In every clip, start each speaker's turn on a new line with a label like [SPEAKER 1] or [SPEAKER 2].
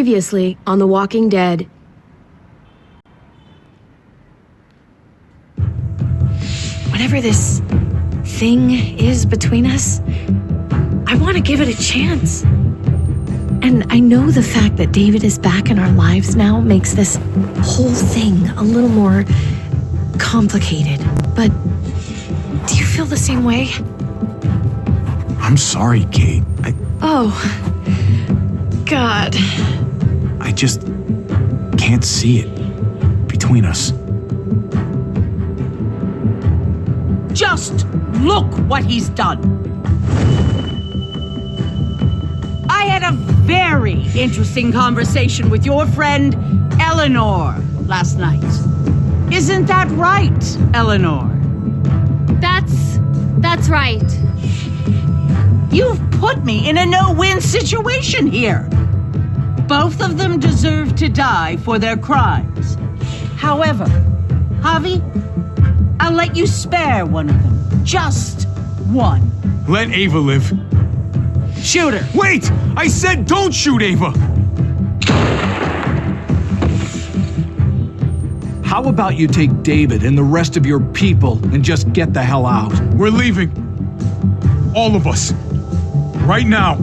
[SPEAKER 1] Previously on The Walking Dead. Whatever this thing is between us, I want to give it a chance. And I know the fact that David is back in our lives now makes this whole thing a little more complicated. But do you feel the same way?
[SPEAKER 2] I'm sorry, Kate.
[SPEAKER 1] Oh, God.
[SPEAKER 2] I just can't see it between us.
[SPEAKER 3] Just look what he's done. I had a very interesting conversation with your friend Eleanor last night. Isn't that right, Eleanor?
[SPEAKER 4] That's right.
[SPEAKER 3] You've put me in a no-win situation here. Both of them deserve to die for their crimes. However, Javi, I'll let you spare one of them. Just one.
[SPEAKER 2] Let Ava live.
[SPEAKER 3] Shoot her.
[SPEAKER 2] Wait! I said don't shoot Ava!
[SPEAKER 5] How about you take David and the rest of your people and just get the hell out?
[SPEAKER 2] We're leaving. All of us. Right now.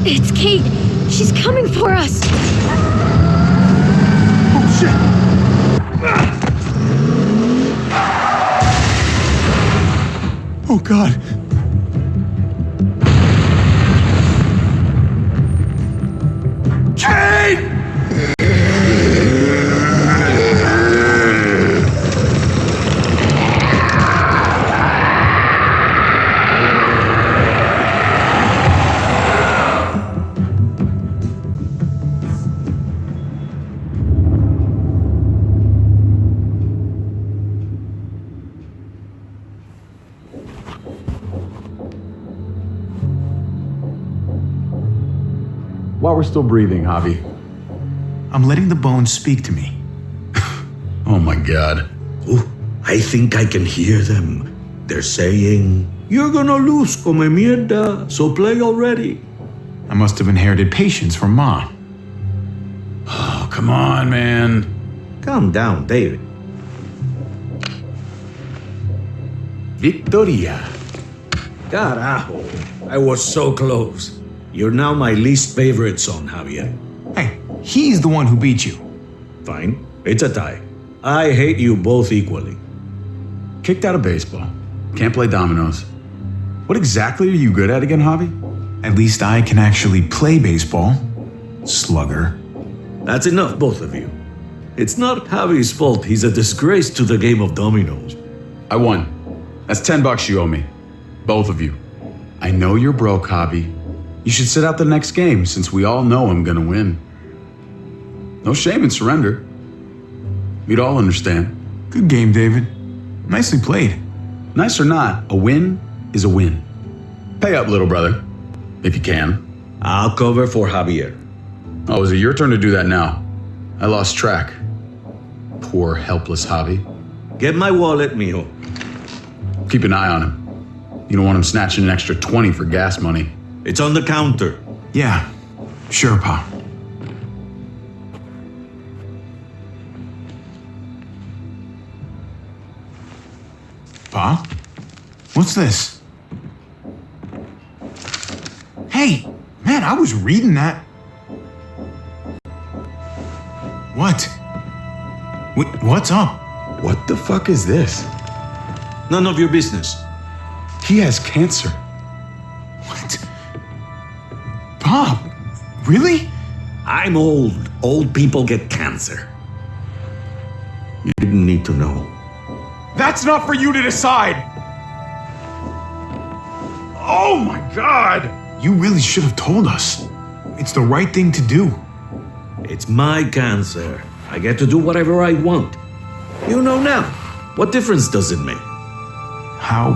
[SPEAKER 1] It's Kate. She's coming for us.
[SPEAKER 2] Oh, shit. Oh, God. Kate!
[SPEAKER 6] While we're still breathing, Javi.
[SPEAKER 2] I'm letting the bones speak to me.
[SPEAKER 6] Oh my God.
[SPEAKER 7] Ooh, I think I can hear them. They're saying, "You're gonna lose, come mierda, so play already."
[SPEAKER 2] I must have inherited patience from Mom.
[SPEAKER 6] Oh, come on, man.
[SPEAKER 7] Calm down, David.
[SPEAKER 6] Victoria.
[SPEAKER 7] Carajo, I was so close. You're now my least favorite son, Javier.
[SPEAKER 2] Hey, he's the one who beat you.
[SPEAKER 7] Fine, it's a tie. I hate you both equally.
[SPEAKER 6] Kicked out of baseball. Can't play dominoes. What exactly are you good at again, Javi?
[SPEAKER 2] At least I can actually play baseball. Slugger.
[SPEAKER 7] That's enough, both of you. It's not Javi's fault he's a disgrace to the game of dominoes.
[SPEAKER 6] I won. That's $10 you owe me. Both of you. I know you're broke, Javi. You should sit out the next game, since we all know I'm gonna win. No shame in surrender. We'd all understand.
[SPEAKER 2] Good game, David. Nicely played.
[SPEAKER 6] Nice or not, a win is a win. Pay up, little brother, if you can.
[SPEAKER 7] I'll cover for Javier.
[SPEAKER 6] Oh, is it your turn to do that now? I lost track. Poor, helpless Javi.
[SPEAKER 7] Get my wallet, mijo.
[SPEAKER 6] Keep an eye on him. You don't want him snatching an extra 20 for gas money.
[SPEAKER 7] It's on the counter.
[SPEAKER 2] Yeah, sure, Pa. Pa? What's this? Hey, man, I was reading that. What? What's up?
[SPEAKER 6] What the fuck is this?
[SPEAKER 7] None of your business.
[SPEAKER 6] He has cancer.
[SPEAKER 2] What? Bob, really?
[SPEAKER 7] I'm old. Old people get cancer. You didn't need to know.
[SPEAKER 2] That's not for you to decide! Oh my God! You really should have told us. It's the right thing to do.
[SPEAKER 7] It's my cancer. I get to do whatever I want. You know now. What difference does it make?
[SPEAKER 2] How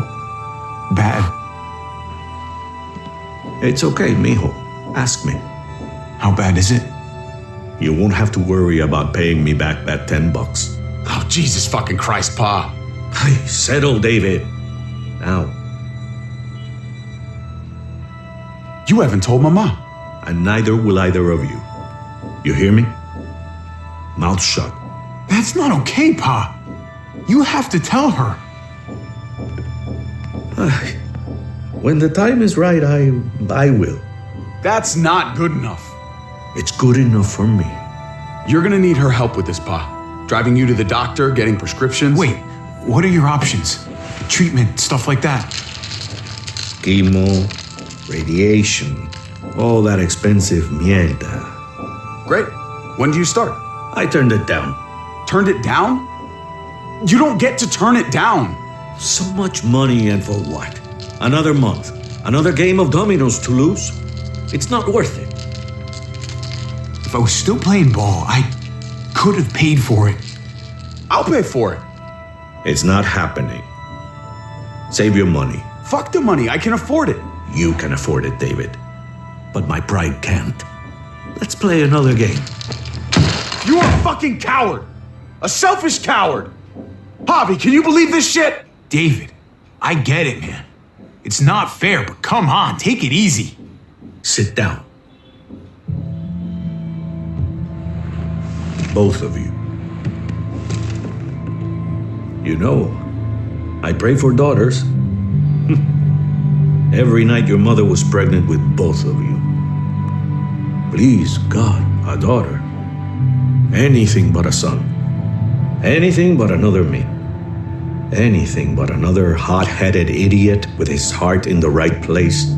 [SPEAKER 2] bad?
[SPEAKER 7] It's okay, mijo. Ask me.
[SPEAKER 2] How bad is it?
[SPEAKER 7] You won't have to worry about paying me back that $10.
[SPEAKER 6] Oh, Jesus fucking Christ, Pa.
[SPEAKER 7] Hey, settle, David. Now.
[SPEAKER 6] You haven't told Mama.
[SPEAKER 7] And neither will either of you. You hear me? Mouth shut.
[SPEAKER 2] That's not okay, Pa. You have to tell her.
[SPEAKER 7] When the time is right, I will.
[SPEAKER 6] That's not good enough.
[SPEAKER 7] It's good enough for me.
[SPEAKER 6] You're gonna need her help with this, Pa. Driving you to the doctor, getting prescriptions.
[SPEAKER 2] Wait, what are your options? Treatment, stuff like that.
[SPEAKER 7] Chemo, radiation, all that expensive mierda.
[SPEAKER 6] Great. When do you start?
[SPEAKER 7] I turned it down.
[SPEAKER 6] Turned it down? You don't get to turn it down.
[SPEAKER 7] So much money, and for what? Another month, another game of dominoes to lose? It's not worth it.
[SPEAKER 2] If I was still playing ball, I could have paid for it.
[SPEAKER 6] I'll pay for it.
[SPEAKER 7] It's not happening. Save your money.
[SPEAKER 6] Fuck the money, I can afford it.
[SPEAKER 7] You can afford it, David. But my pride can't. Let's play another game.
[SPEAKER 6] You are a fucking coward. A selfish coward. Javi, can you believe this shit?
[SPEAKER 2] David, I get it, man. It's not fair, but come on, take it easy.
[SPEAKER 7] Sit down. Both of you. You know, I pray for daughters. Every night your mother was pregnant with both of you. Please, God, a daughter. Anything but a son. Anything but another me. Anything but another hot-headed idiot with his heart in the right place.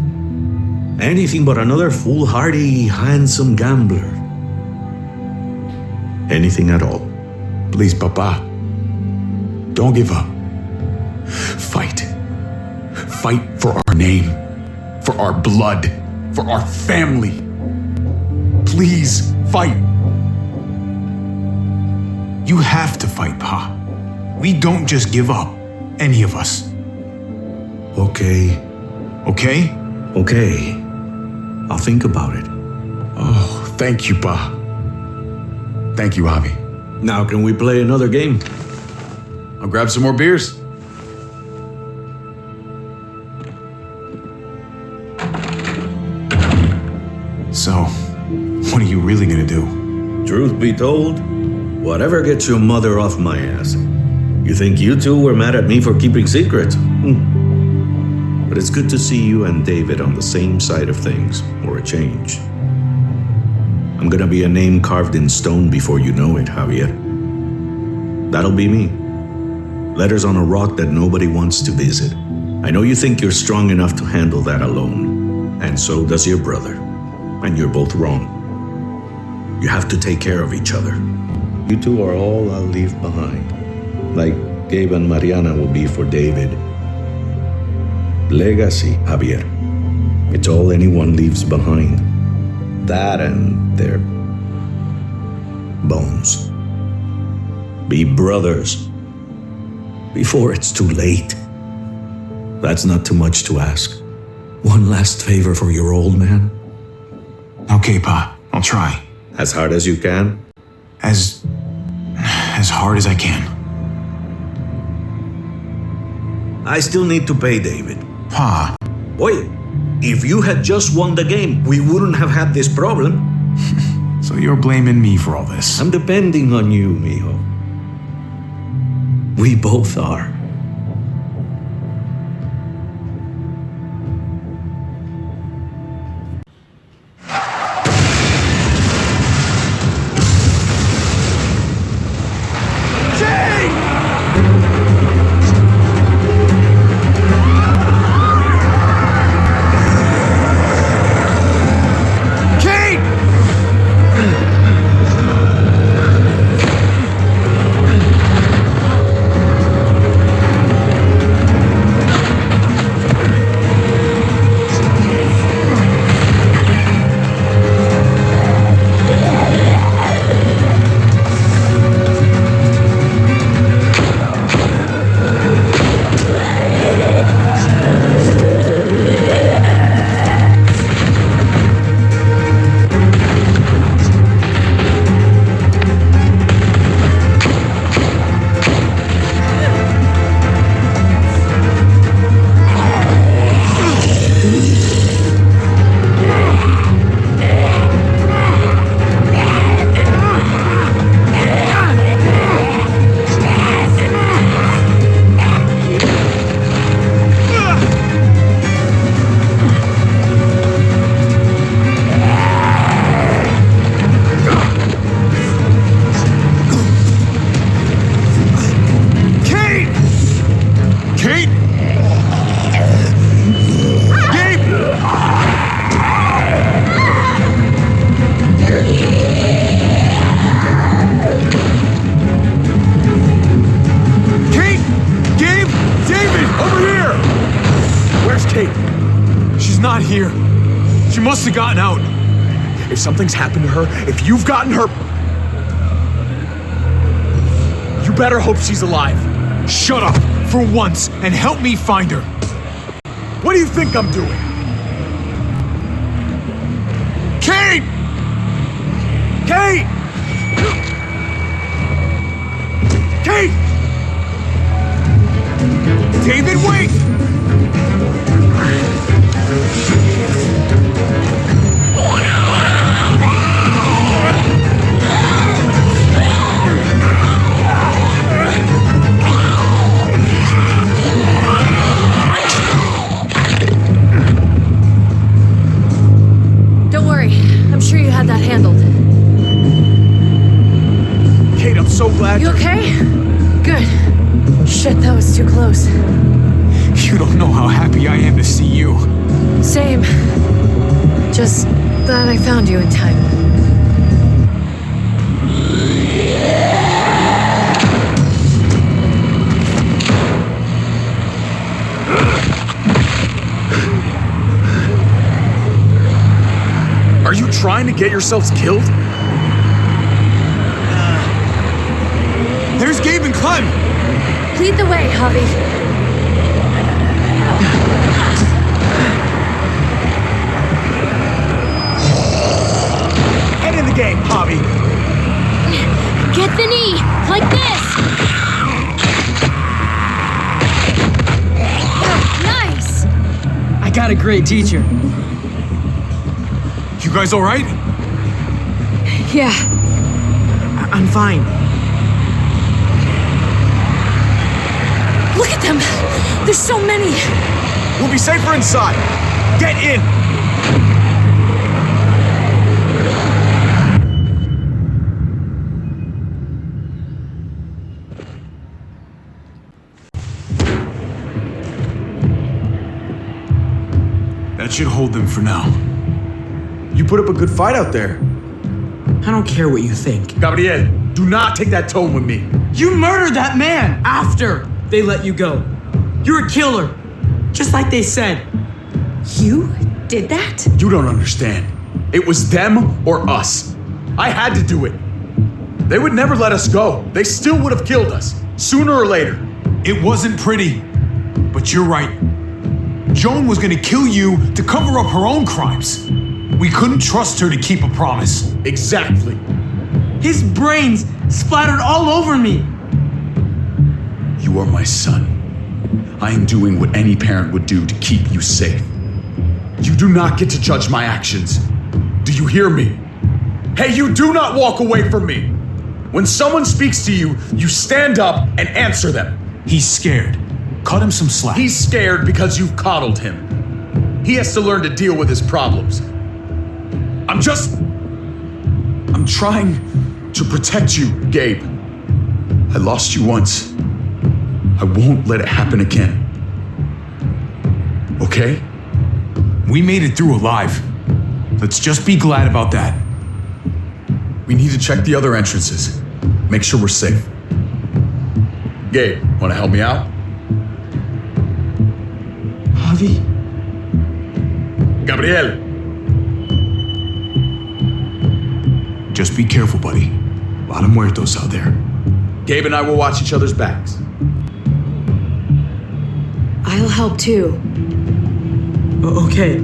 [SPEAKER 7] Anything but another foolhardy, handsome gambler. Anything at all.
[SPEAKER 2] Please, Papa. Don't give up. Fight. Fight for our name, for our blood, for our family. Please, fight. You have to fight, Pa. We don't just give up, any of us.
[SPEAKER 7] Okay.
[SPEAKER 2] Okay?
[SPEAKER 7] Okay. I'll think about it.
[SPEAKER 2] Oh, thank you, Pa. Thank you, Javi.
[SPEAKER 7] Now can we play another game?
[SPEAKER 6] I'll grab some more beers.
[SPEAKER 2] So, what are you really gonna do?
[SPEAKER 7] Truth be told, whatever gets your mother off my ass. You think you two were mad at me for keeping secrets? But it's good to see you and David on the same side of things, for a change. I'm gonna be a name carved in stone before you know it, Javier. That'll be me. Letters on a rock that nobody wants to visit. I know you think you're strong enough to handle that alone, and so does your brother. And you're both wrong. You have to take care of each other. You two are all I'll leave behind. Like Gabe and Mariana will be for David. Legacy, Javier. It's all anyone leaves behind. That and their bones. Be brothers. Before it's too late. That's not too much to ask. One last favor for your old man.
[SPEAKER 2] Okay, Pa. I'll try.
[SPEAKER 7] As hard as you can.
[SPEAKER 2] As hard as I can.
[SPEAKER 7] I still need to pay David.
[SPEAKER 2] Pa.
[SPEAKER 7] Wait, if you had just won the game, we wouldn't have had this problem.
[SPEAKER 2] So you're blaming me for all this?
[SPEAKER 7] I'm depending on you, mijo. We both are.
[SPEAKER 2] She's not here. She must have gotten out.
[SPEAKER 4] If something's happened to her, if you've gotten her, you better hope she's alive.
[SPEAKER 2] Shut up for once and help me find her.
[SPEAKER 4] What do you think I'm doing?
[SPEAKER 2] Kate! Kate! Kate! David, wait!
[SPEAKER 1] Don't worry, I'm sure you had that handled.
[SPEAKER 4] Kate, I'm so glad
[SPEAKER 1] You okay? Good. Shit, that was too close.
[SPEAKER 2] You don't know how happy I am to see you.
[SPEAKER 1] Same. Just glad I found you in time.
[SPEAKER 4] Are you trying to get yourselves killed?
[SPEAKER 2] There's Gabe and Clem.
[SPEAKER 1] Lead the way, Javi.
[SPEAKER 4] Head in the game, Javi.
[SPEAKER 1] Get the knee, like this. Nice.
[SPEAKER 8] I got a great teacher.
[SPEAKER 2] You guys all right?
[SPEAKER 1] Yeah.
[SPEAKER 8] I'm fine.
[SPEAKER 1] Look at them. There's so many.
[SPEAKER 4] We'll be safer inside. Get in.
[SPEAKER 2] That should hold them for now.
[SPEAKER 4] You put up a good fight out there.
[SPEAKER 8] I don't care what you think.
[SPEAKER 4] Gabriel, do not take that tone with me.
[SPEAKER 8] You murdered that man after they let you go. You're a killer, just like they said.
[SPEAKER 1] You did that?
[SPEAKER 6] You don't understand. It was them or us. I had to do it. They would never let us go. They still would have killed us, sooner or later.
[SPEAKER 2] It wasn't pretty, but you're right. Joan was gonna kill you to cover up her own crimes. We couldn't trust her to keep a promise.
[SPEAKER 6] Exactly.
[SPEAKER 8] His brains splattered all over me.
[SPEAKER 6] You are my son. I am doing what any parent would do to keep you safe. You do not get to judge my actions. Do you hear me? Hey, you do not walk away from me. When someone speaks to you, you stand up and answer them.
[SPEAKER 2] He's scared. Cut him some slack.
[SPEAKER 6] He's scared because you've coddled him. He has to learn to deal with his problems. I'm trying to protect you, Gabe. I lost you once. I won't let it happen again. Okay?
[SPEAKER 2] We made it through alive. Let's just be glad about that.
[SPEAKER 6] We need to check the other entrances. Make sure we're safe. Gabe, want to help me out?
[SPEAKER 8] Javi?
[SPEAKER 6] Gabriel!
[SPEAKER 2] Just be careful, buddy. A lot of muertos out there.
[SPEAKER 6] Gabe and I will watch each other's backs.
[SPEAKER 1] I'll help too.
[SPEAKER 8] Okay.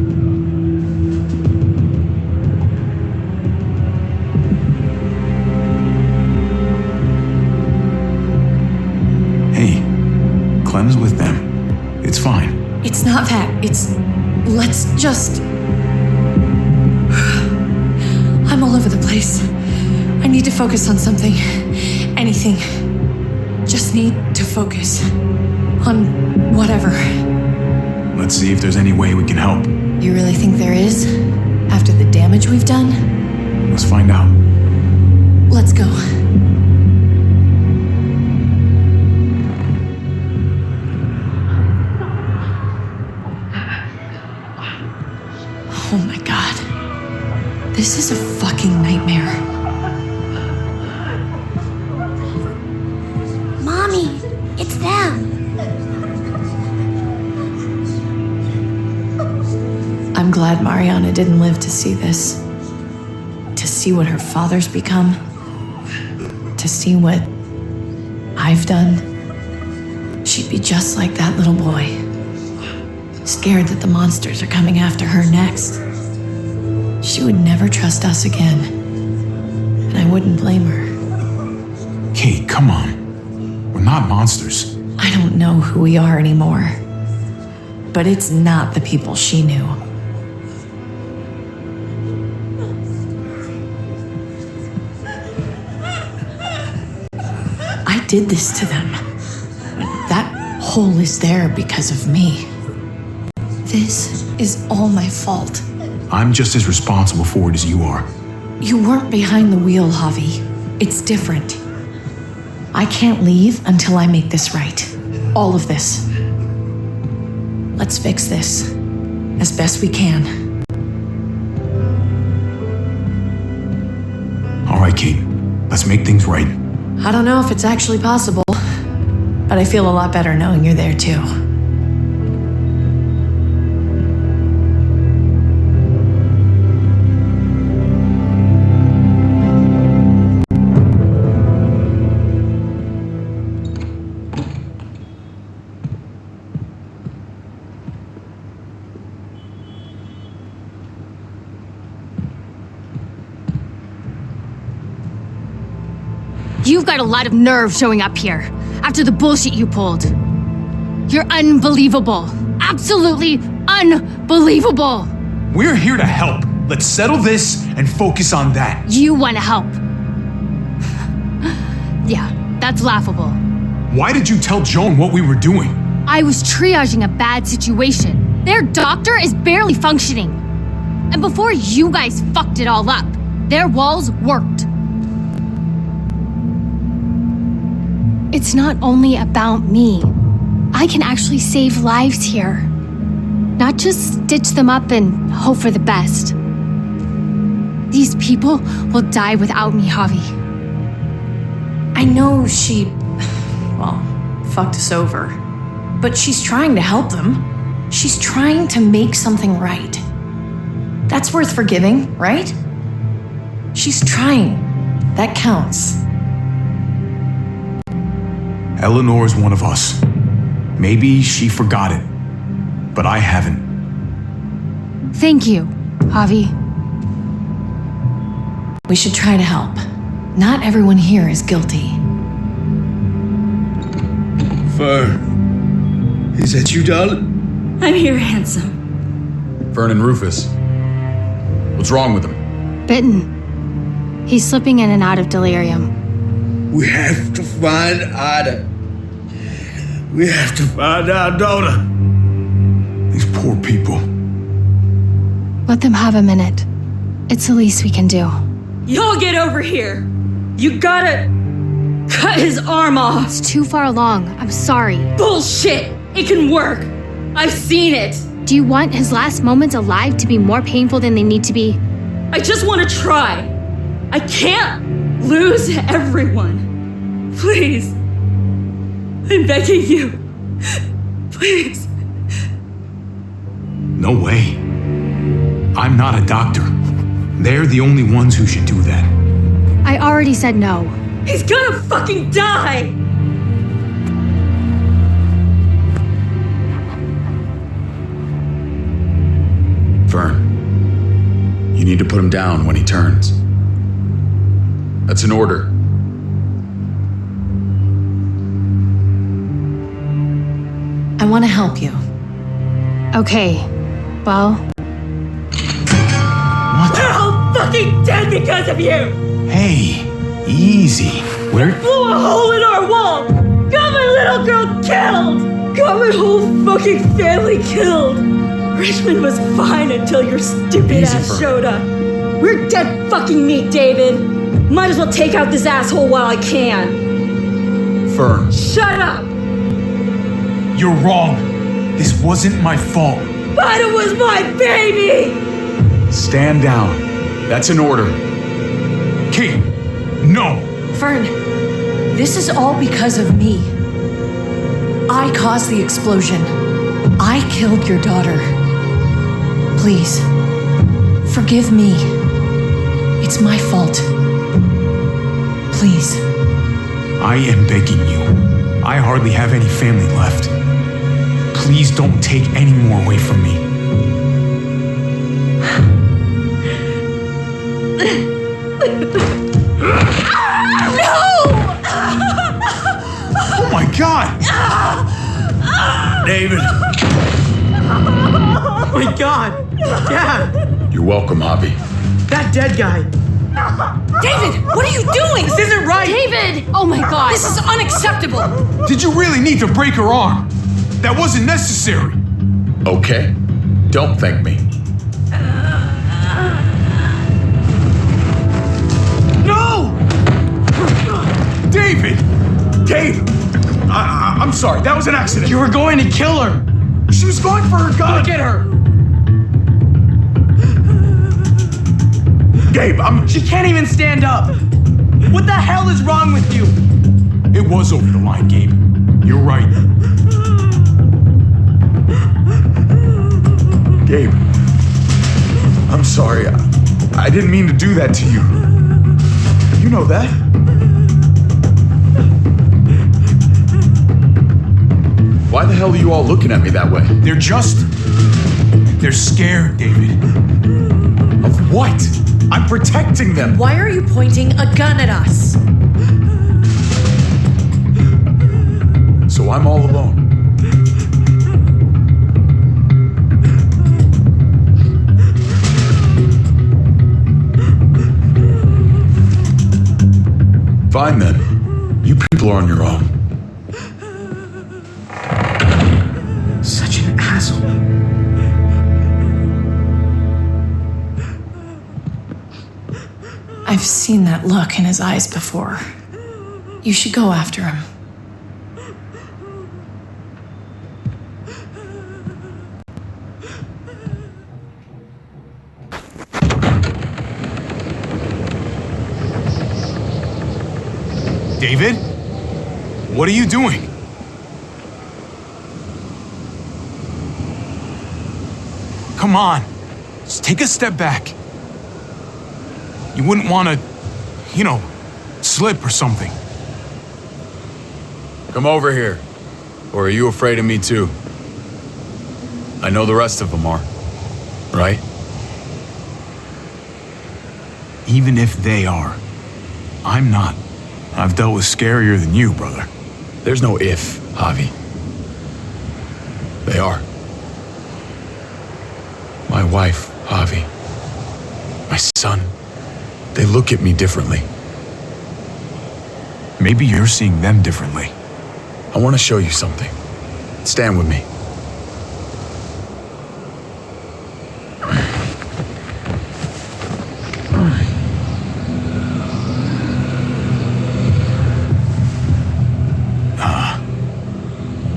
[SPEAKER 2] Hey, Clem's with them. It's fine.
[SPEAKER 1] It's not that. Let's just... I'm all over the place. I need to focus on something. Anything. Just need to focus. On whatever.
[SPEAKER 2] Let's see if there's any way we can help.
[SPEAKER 1] You really think there is? After the damage we've done?
[SPEAKER 2] Let's find out.
[SPEAKER 1] Let's go. Oh my god. This is a fucking nightmare.
[SPEAKER 9] Mommy, it's them.
[SPEAKER 1] glad Mariana didn't live to see this. To see what her father's become. To see what I've done. She'd be just like that little boy. Scared that the monsters are coming after her next. She would never trust us again. And I wouldn't blame her.
[SPEAKER 2] Kate, come on. We're not monsters.
[SPEAKER 1] I don't know who we are anymore. But it's not the people she knew. I did this to them. That hole is there because of me. This is all my fault.
[SPEAKER 2] I'm just as responsible for it as you are.
[SPEAKER 1] You weren't behind the wheel, Javi. It's different. I can't leave until I make this right. All of this. Let's fix this as best we can.
[SPEAKER 2] All right, Kate. Let's make things right.
[SPEAKER 1] I don't know if it's actually possible, but I feel a lot better knowing you're there too.
[SPEAKER 9] You've got a lot of nerve showing up here after the bullshit you pulled. You're unbelievable. Absolutely unbelievable.
[SPEAKER 2] We're here to help. Let's settle this and focus on that.
[SPEAKER 9] You want to help. Yeah, that's laughable.
[SPEAKER 2] Why did you tell Joan what we were doing?
[SPEAKER 9] I was triaging a bad situation. Their doctor is barely functioning. And before you guys fucked it all up, their walls worked. It's not only about me. I can actually save lives here. Not just stitch them up and hope for the best. These people will die without me, Javi.
[SPEAKER 1] I know she, well, fucked us over. But she's trying to help them. She's trying to make something right. That's worth forgiving, right? She's trying. That counts.
[SPEAKER 2] Eleanor is one of us. Maybe she forgot it, but I haven't.
[SPEAKER 9] Thank you, Javi.
[SPEAKER 1] We should try to help. Not everyone here is guilty.
[SPEAKER 4] Fern, is that you, darling?
[SPEAKER 10] I'm here, handsome.
[SPEAKER 6] Fern and Rufus. What's wrong with him?
[SPEAKER 9] Bitten. He's slipping in and out of delirium.
[SPEAKER 4] We have to find Ida. We have to find our daughter.
[SPEAKER 2] These poor people.
[SPEAKER 9] Let them have a minute. It's the least we can do.
[SPEAKER 10] Y'all get over here. You gotta cut his arm off.
[SPEAKER 9] It's too far along. I'm sorry.
[SPEAKER 10] Bullshit. It can work. I've seen it.
[SPEAKER 9] Do you want his last moments alive to be more painful than they need to be?
[SPEAKER 10] I just want to try. I can't lose everyone. Please. I'm begging you. Please.
[SPEAKER 2] No way. I'm not a doctor. They're the only ones who should do that.
[SPEAKER 9] I already said no.
[SPEAKER 10] He's gonna fucking die!
[SPEAKER 6] Fern, you need to put him down when he turns. That's an order.
[SPEAKER 1] I want to help you.
[SPEAKER 9] Okay, well,
[SPEAKER 2] What
[SPEAKER 10] They're all fucking dead because of you!
[SPEAKER 2] Hey, easy. Where?
[SPEAKER 10] Blew a hole in our wall! Got my little girl killed! Got my whole fucking family killed! Richmond was fine until your stupid
[SPEAKER 2] Easy,
[SPEAKER 10] ass
[SPEAKER 2] Fern.
[SPEAKER 10] showed up. We're dead fucking meat, David. Might as well take out this asshole while I can.
[SPEAKER 6] Fern.
[SPEAKER 10] Shut up!
[SPEAKER 2] You're wrong. This wasn't my fault.
[SPEAKER 10] But it was my baby!
[SPEAKER 6] Stand down. That's an order.
[SPEAKER 2] Kate, no.
[SPEAKER 1] Fern, this is all because of me. I caused the explosion. I killed your daughter. Please, forgive me. It's my fault. Please.
[SPEAKER 2] I am begging you. I hardly have any family left. Please don't take any more away from me. Oh my God!
[SPEAKER 4] David!
[SPEAKER 8] Oh my God! Dad!
[SPEAKER 6] You're welcome, Javi.
[SPEAKER 8] That dead guy!
[SPEAKER 1] David, what are you doing?
[SPEAKER 8] This isn't right!
[SPEAKER 9] David! Oh my God!
[SPEAKER 1] This is unacceptable.
[SPEAKER 2] Did you really need to break her arm? That wasn't necessary.
[SPEAKER 6] Okay? Don't thank me.
[SPEAKER 2] No! David! Dave! I'm sorry, that was an accident.
[SPEAKER 8] You were going to kill her!
[SPEAKER 2] She was going for her gun.
[SPEAKER 8] Look at her!
[SPEAKER 2] Gabe,
[SPEAKER 8] She can't even stand up! What the hell is wrong with you?
[SPEAKER 2] It was over the line, Gabe. You're right. Gabe, I'm sorry. I didn't mean to do that to you. You know that.
[SPEAKER 6] Why the hell are you all looking at me that way?
[SPEAKER 2] They're scared, David.
[SPEAKER 6] Of what? I'm protecting them.
[SPEAKER 1] Why are you pointing a gun at us?
[SPEAKER 6] So I'm all alone. Fine then. You people are on your own.
[SPEAKER 8] Such an asshole.
[SPEAKER 1] I've seen that look in his eyes before. You should go after him.
[SPEAKER 2] David? What are you doing? Come on. Just take a step back. You wouldn't want to, slip or something.
[SPEAKER 6] Come over here. Or are you afraid of me too? I know the rest of them are. Right?
[SPEAKER 2] Even if they are, I'm not. I've dealt with scarier than you, brother.
[SPEAKER 6] There's no if, Javi. They are. My wife, Javi. My son. They look at me differently.
[SPEAKER 2] Maybe you're seeing them differently.
[SPEAKER 6] I want to show you something. Stand with me.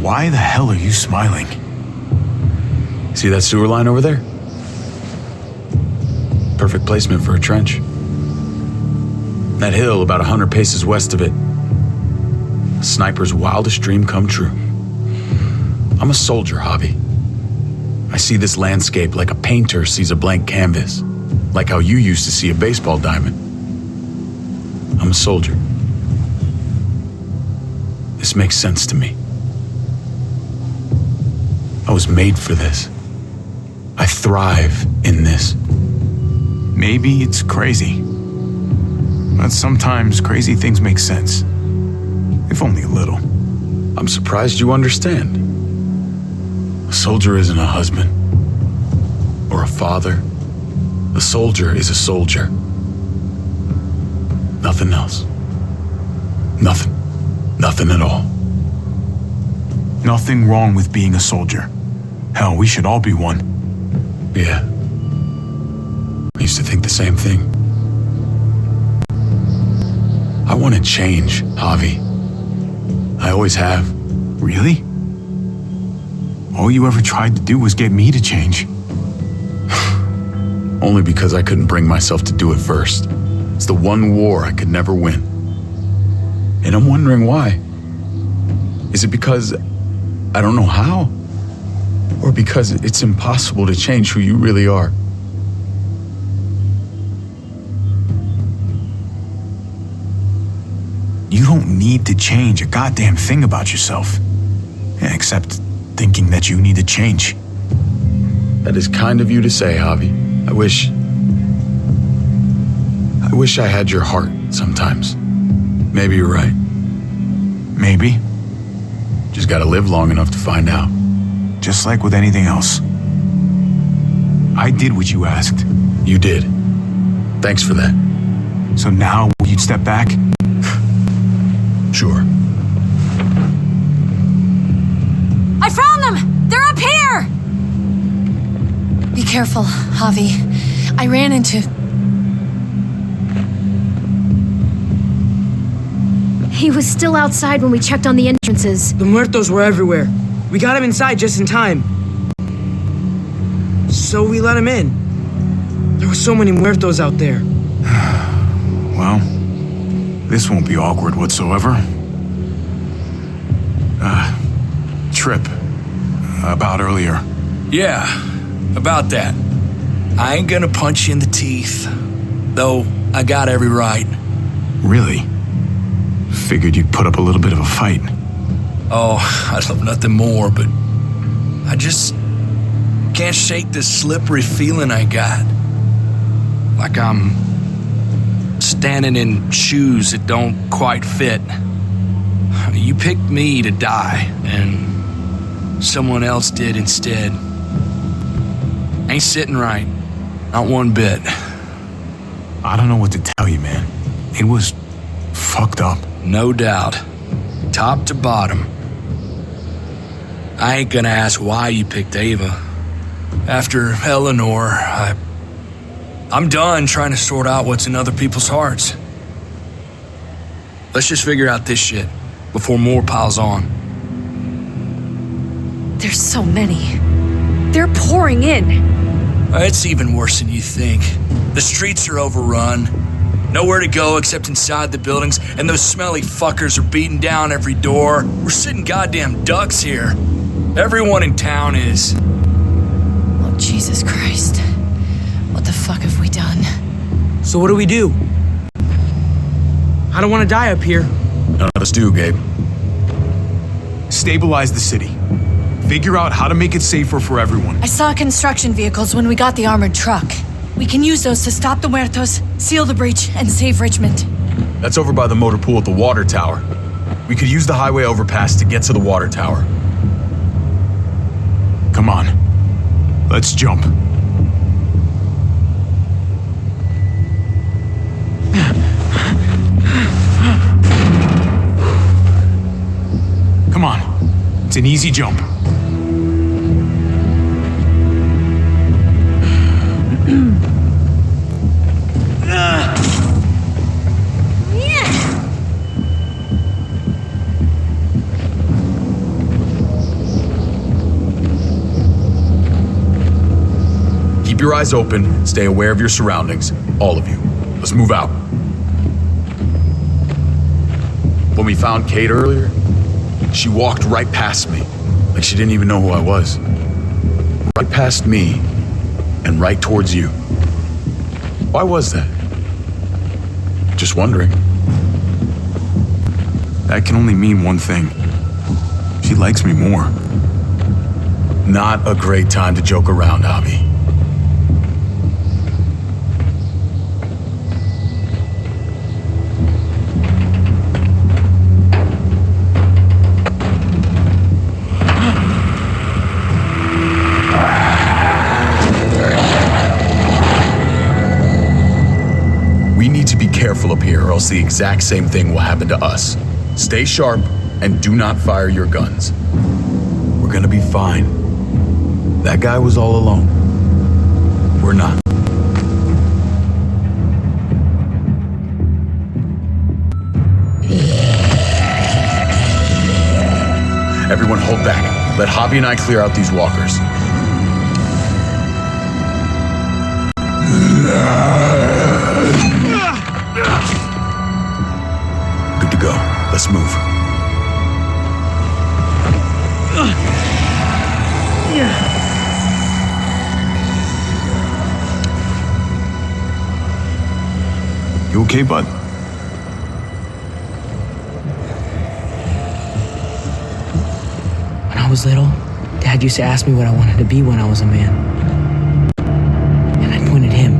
[SPEAKER 2] Why the hell are you smiling?
[SPEAKER 6] See that sewer line over there? Perfect placement for a trench. That hill about 100 paces west of it. A sniper's wildest dream come true. I'm a soldier, Javi. I see this landscape like a painter sees a blank canvas. Like how you used to see a baseball diamond. I'm a soldier. This makes sense to me. I was made for this. I thrive in this.
[SPEAKER 2] Maybe it's crazy. But sometimes crazy things make sense. If only a little.
[SPEAKER 6] I'm surprised you understand. A soldier isn't a husband. Or a father. A soldier is a soldier. Nothing else. Nothing. Nothing at all.
[SPEAKER 2] Nothing wrong with being a soldier. Hell, we should all be one.
[SPEAKER 6] Yeah. I used to think the same thing. I want to change, Javi. I always have.
[SPEAKER 2] Really? All you ever tried to do was get me to change.
[SPEAKER 6] Only because I couldn't bring myself to do it first. It's the one war I could never win. And I'm wondering why. Is it because I don't know how? or because it's impossible to change who you really are.
[SPEAKER 2] You don't need to change a goddamn thing about yourself. Yeah, except thinking that you need to change.
[SPEAKER 6] That is kind of you to say, Javi. I wish I had your heart sometimes. Maybe you're right.
[SPEAKER 2] Maybe.
[SPEAKER 6] Just gotta live long enough to find out.
[SPEAKER 2] Just like with anything else. I did what you asked.
[SPEAKER 6] You did. Thanks for that.
[SPEAKER 2] So now, will you step back?
[SPEAKER 6] Sure.
[SPEAKER 9] I found them! They're up here! Be careful, Javi. I ran into... He was still outside when we checked on the entrances.
[SPEAKER 8] The muertos were everywhere. We got him inside just in time. So we let him in. There were so many muertos out there.
[SPEAKER 2] Well, this won't be awkward whatsoever. Trip. About earlier.
[SPEAKER 11] Yeah, about that. I ain't gonna punch you in the teeth. Though, I got every right.
[SPEAKER 2] Really? Figured you'd put up a little bit of a fight.
[SPEAKER 11] Oh, I'd love nothing more, but I just can't shake this slippery feeling I got. Like I'm standing in shoes that don't quite fit. You picked me to die, and someone else did instead. Ain't sitting right. Not one bit.
[SPEAKER 2] I don't know what to tell you, man. It was fucked up.
[SPEAKER 11] No doubt. Top to bottom. I ain't gonna ask why you picked Ava. After Eleanor, I'm done trying to sort out what's in other people's hearts. Let's just figure out this shit before more piles on.
[SPEAKER 1] There's so many. They're pouring in.
[SPEAKER 11] It's even worse than you think. The streets are overrun. Nowhere to go except inside the buildings, and those smelly fuckers are beating down every door. We're sitting goddamn ducks here. Everyone in town is.
[SPEAKER 1] Oh, Jesus Christ. What the fuck have we done?
[SPEAKER 8] So what do we do? I don't want to die up here.
[SPEAKER 6] None of us do, Gabe.
[SPEAKER 2] Stabilize the city. Figure out how to make it safer for everyone.
[SPEAKER 12] I saw construction vehicles when we got the armored truck. We can use those to stop the muertos, seal the breach, and save Richmond.
[SPEAKER 6] That's over by the motor pool at the water tower. We could use the highway overpass to get to the water tower.
[SPEAKER 2] Come on. Let's jump. Come on. It's an easy jump.
[SPEAKER 6] Keep your eyes open, stay aware of your surroundings, all of you. Let's move out. When we found Kate earlier, she walked right past me, like she didn't even know who I was. Right past me, and right towards you. Why was that? Just wondering.
[SPEAKER 2] That can only mean one thing. She likes me more.
[SPEAKER 6] Not a great time to joke around, Javi. We need to be careful up here, or else the exact same thing will happen to us. Stay sharp and do not fire your guns. We're gonna be fine. That guy was all alone. We're not. Everyone hold back. Let Javi and I clear out these walkers. Good to go. Let's move.
[SPEAKER 10] Yeah.
[SPEAKER 2] You okay, bud?
[SPEAKER 8] When I was little, Dad used to ask me what I wanted to be when I was a man. And I'd point at him.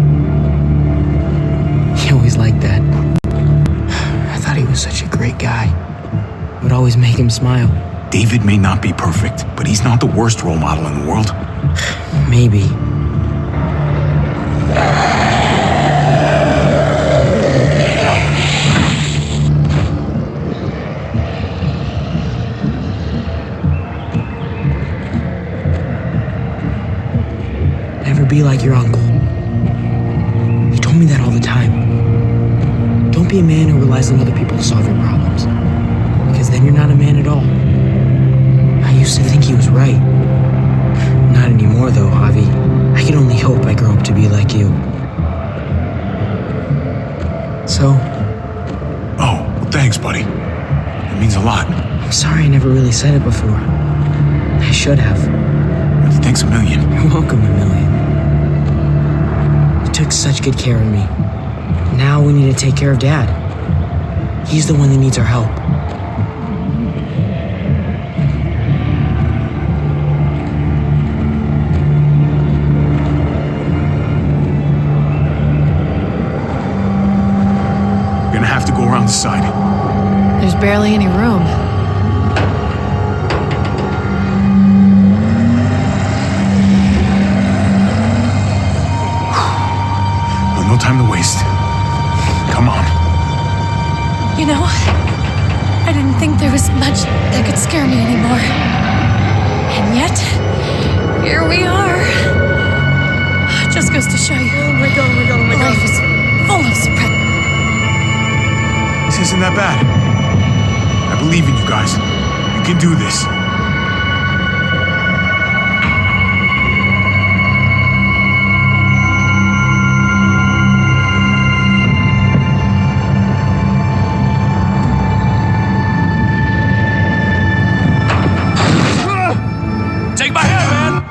[SPEAKER 8] He always liked that. I thought he was such a great guy. It would always make him smile.
[SPEAKER 2] David may not be perfect, but he's not the worst role model in the world.
[SPEAKER 8] Maybe. Never be like your uncle. He told me that all the time. Don't be a man who relies on other people to solve your problems. Because then you're not a man at all. I used to think he was right. Not anymore, though, Javi. I can only hope I grow up to be like you. So?
[SPEAKER 2] Oh, well, thanks, buddy. It means a lot.
[SPEAKER 8] I'm sorry I never really said it before. I should have.
[SPEAKER 2] Thanks a million.
[SPEAKER 8] You're welcome a million. You took such good care of me. Now we need to take care of Dad. He's the one that needs our help.
[SPEAKER 2] Have to go around the side.
[SPEAKER 1] There's barely any room.
[SPEAKER 2] Well, no time to waste. Come on.
[SPEAKER 12] You know, I didn't think there was much that could scare me anymore. And yet, here we are. Just goes to show you.
[SPEAKER 10] Oh my god, oh my god, oh my god.
[SPEAKER 12] Life is full of surprises.
[SPEAKER 2] This isn't that bad. I believe in you guys. You can do this.
[SPEAKER 11] Take my hand,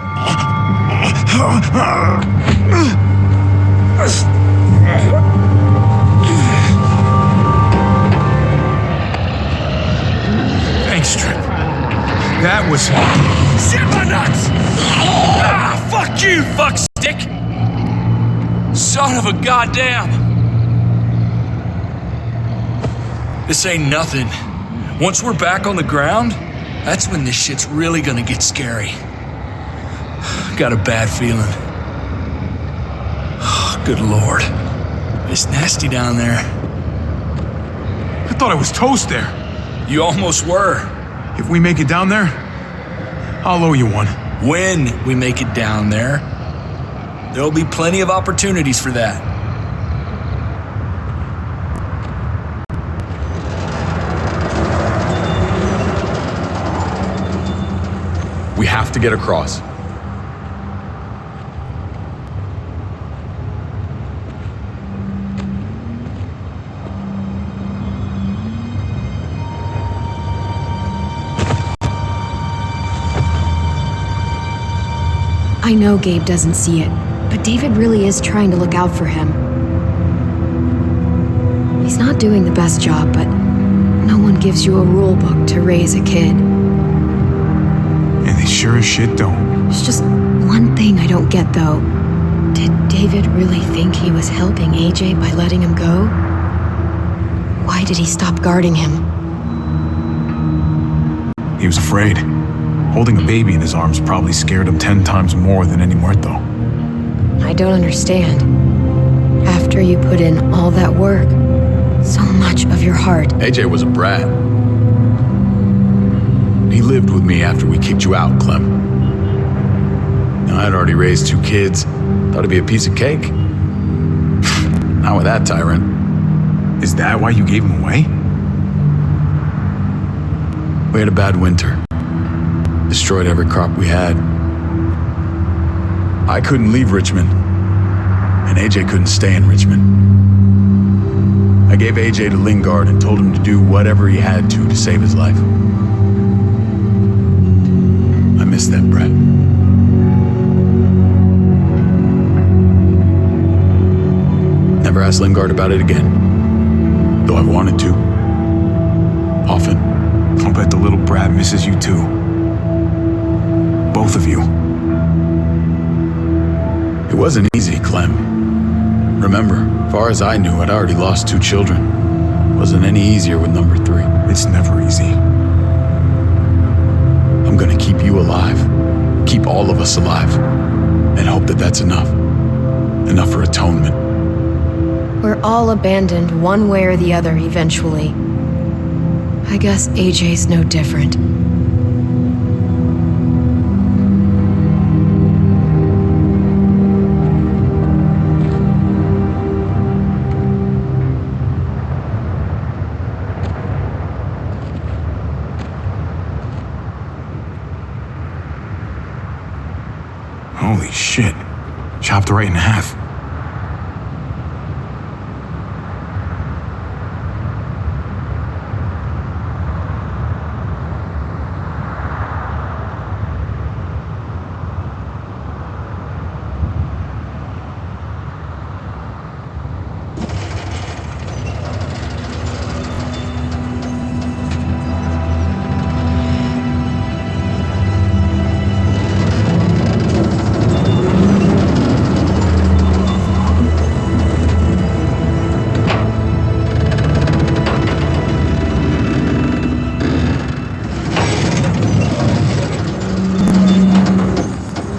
[SPEAKER 2] That was...
[SPEAKER 11] Shit my nuts! Ah, fuck you, fuckstick! Son of a goddamn! This ain't nothing. Once we're back on the ground, that's when this shit's really gonna get scary. Got a bad feeling. Good lord. It's nasty down there.
[SPEAKER 2] I thought I was toast there.
[SPEAKER 11] You almost were.
[SPEAKER 2] If we make it down there, I'll owe you one.
[SPEAKER 11] When we make it down there, there'll be plenty of opportunities for that.
[SPEAKER 6] We have to get across.
[SPEAKER 1] I know Gabe doesn't see it, but David really is trying to look out for him. He's not doing the best job, but no one gives you a rule book to raise a kid.
[SPEAKER 2] And they sure as shit don't.
[SPEAKER 1] There's just one thing I don't get, though. Did David really think he was helping AJ by letting him go? Why did he stop guarding him?
[SPEAKER 2] He was afraid. Holding a baby in his arms probably scared him 10 times more than any muerto.
[SPEAKER 1] I don't understand. After you put in all that work, so much of your heart.
[SPEAKER 6] AJ was a brat. He lived with me after we kicked you out, Clem. Now, I'd already raised 2 kids. Thought it'd be a piece of cake. Not with that tyrant.
[SPEAKER 2] Is that why you gave him away?
[SPEAKER 6] We had a bad winter. Destroyed every crop we had. I couldn't leave Richmond, and AJ couldn't stay in Richmond. I gave AJ to Lingard and told him to do whatever he had to save his life. I miss that brat. Never asked Lingard about it again. though I've wanted to. Often.
[SPEAKER 2] I'll bet the little brat misses you too. Both of you.
[SPEAKER 6] It wasn't easy, Clem. Remember, far as I knew, I'd already lost 2 children. Wasn't any easier with number 3.
[SPEAKER 2] It's never easy.
[SPEAKER 6] I'm gonna keep you alive. Keep all of us alive. And hope that that's enough. Enough for atonement.
[SPEAKER 1] We're all abandoned one way or the other eventually. I guess AJ's no different.
[SPEAKER 2] Holy shit. Chopped right in half.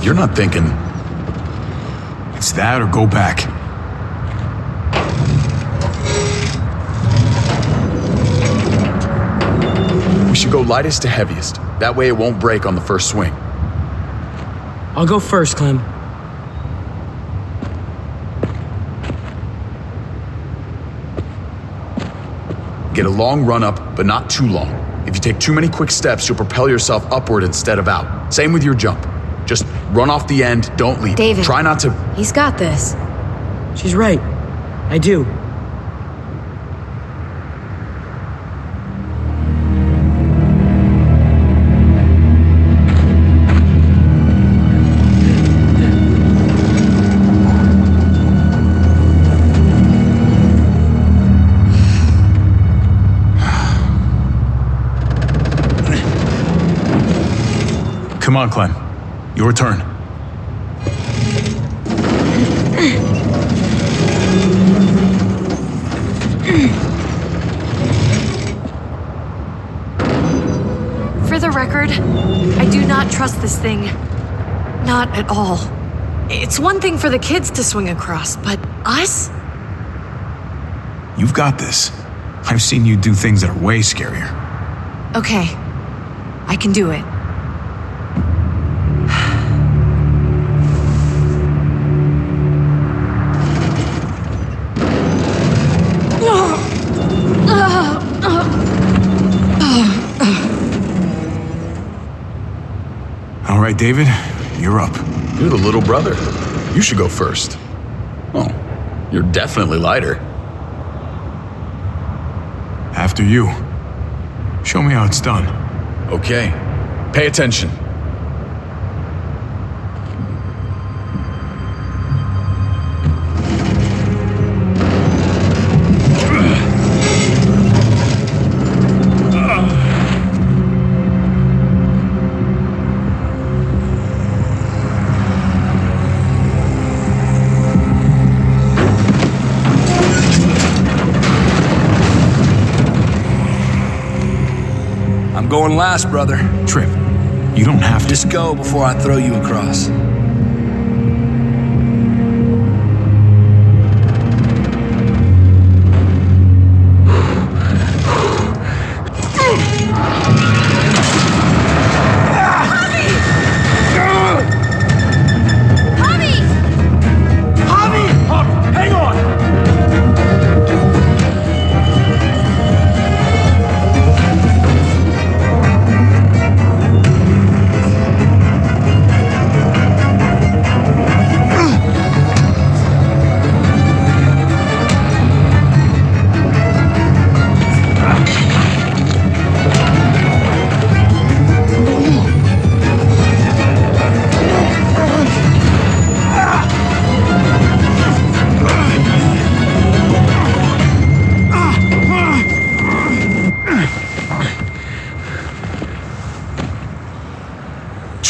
[SPEAKER 6] You're not thinking...
[SPEAKER 2] It's that or go back.
[SPEAKER 6] We should go lightest to heaviest. That way it won't break on the first swing.
[SPEAKER 8] I'll go first, Clem.
[SPEAKER 6] Get a long run up, but not too long. If you take too many quick steps, you'll propel yourself upward instead of out. Same with your jump. Just run off the end, don't leap.
[SPEAKER 1] David.
[SPEAKER 6] Try not to...
[SPEAKER 1] He's got this.
[SPEAKER 8] She's right. I do.
[SPEAKER 2] Come on, Clem. Your turn.
[SPEAKER 12] For the record, I do not trust this thing. Not at all. It's one thing for the kids to swing across, but us?
[SPEAKER 2] You've got this. I've seen you do things that are way scarier.
[SPEAKER 12] Okay, I can do it.
[SPEAKER 2] All right, David, you're up.
[SPEAKER 6] You're the little brother. You should go first. Oh, you're definitely lighter.
[SPEAKER 2] After you. Show me how it's done.
[SPEAKER 6] Okay, pay attention.
[SPEAKER 11] I'm going last, brother.
[SPEAKER 2] Trip, you don't have to.
[SPEAKER 11] Just go before I throw you across.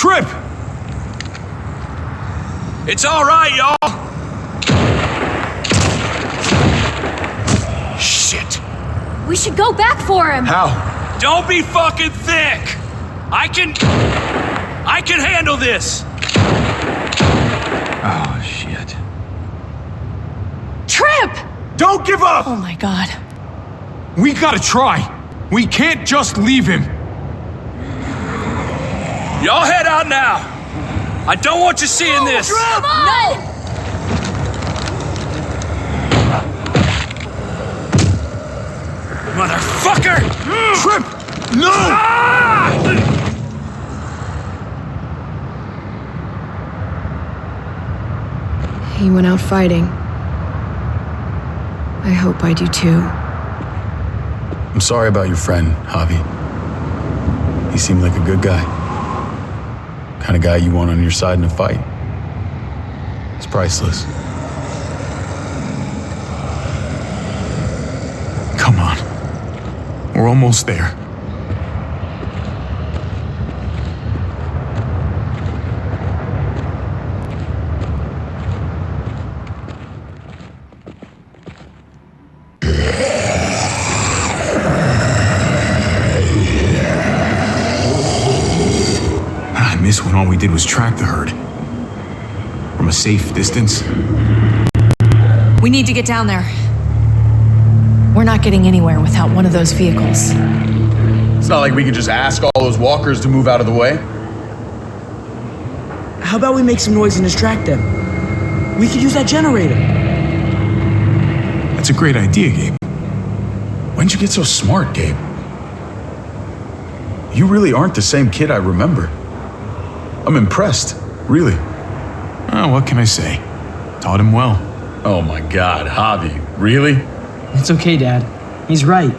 [SPEAKER 2] Trip!
[SPEAKER 11] It's all right, y'all. Shit.
[SPEAKER 9] We should go back for him.
[SPEAKER 11] How? Don't be fucking thick. I can handle this.
[SPEAKER 5] Oh, shit.
[SPEAKER 9] Trip!
[SPEAKER 2] Don't give up!
[SPEAKER 12] Oh my god.
[SPEAKER 2] We gotta try. We can't just leave him.
[SPEAKER 11] Y'all head out now. I don't want you seeing this.
[SPEAKER 9] Come on!
[SPEAKER 11] Motherfucker!
[SPEAKER 2] Trip! No!
[SPEAKER 1] He went out fighting. I hope I do too.
[SPEAKER 6] I'm sorry about your friend, Javi. He seemed like a good guy. Kind of guy you want on your side in a fight. It's priceless.
[SPEAKER 2] Come on. We're almost there. I miss when all we did was track the herd. From a safe distance.
[SPEAKER 12] We need to get down there. We're not getting anywhere without one of those vehicles.
[SPEAKER 6] It's not like we can just ask all those walkers to move out of the way.
[SPEAKER 8] How about we make some noise and distract them? We could use that generator.
[SPEAKER 2] That's a great idea, Gabe.
[SPEAKER 6] When'd you get so smart, Gabe? You really aren't the same kid I remember. I'm impressed, really.
[SPEAKER 2] Oh, what can I say? Taught him well.
[SPEAKER 6] Oh my God, Javi, really?
[SPEAKER 8] It's okay, Dad. He's right.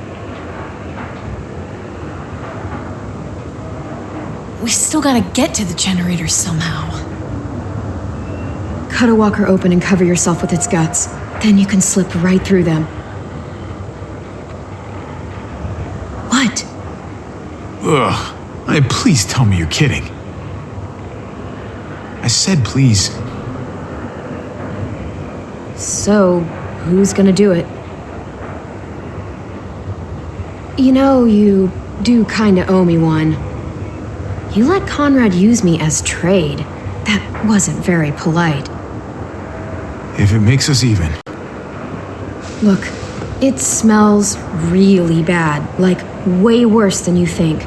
[SPEAKER 12] We still gotta get to the generator somehow.
[SPEAKER 1] Cut a walker open and cover yourself with its guts. Then you can slip right through them. What?
[SPEAKER 2] Ugh. Please tell me you're kidding. I said please.
[SPEAKER 1] So, who's gonna do it? You know, you do kinda owe me one. You let Conrad use me as trade. That wasn't very polite.
[SPEAKER 2] If it makes us even.
[SPEAKER 1] Look, it smells really bad. Like, way worse than you think.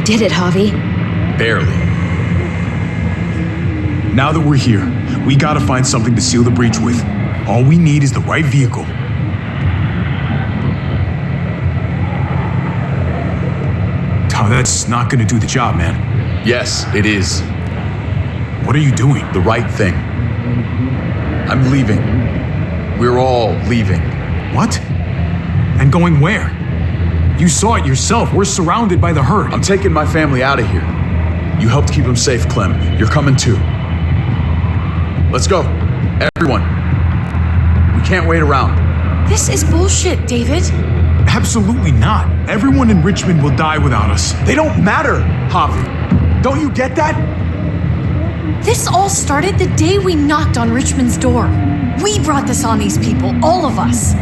[SPEAKER 1] did it, Javi.
[SPEAKER 6] Barely.
[SPEAKER 2] Now that we're here, we gotta find something to seal the breach with. All we need is the right vehicle. Oh, that's not gonna do the job, man.
[SPEAKER 6] Yes, it is.
[SPEAKER 2] What are you doing?
[SPEAKER 6] The right thing. I'm leaving. We're all leaving.
[SPEAKER 2] What? And going where? You saw it yourself. We're surrounded by the herd.
[SPEAKER 6] I'm taking my family out of here. You helped keep them safe, Clem. You're coming too. Let's go. Everyone. We can't wait around.
[SPEAKER 12] This is bullshit, David.
[SPEAKER 2] Absolutely not. Everyone in Richmond will die without us.
[SPEAKER 6] They don't matter, Javi. Don't you get that?
[SPEAKER 12] This all started the day we knocked on Richmond's door. We brought this on these people, all of us.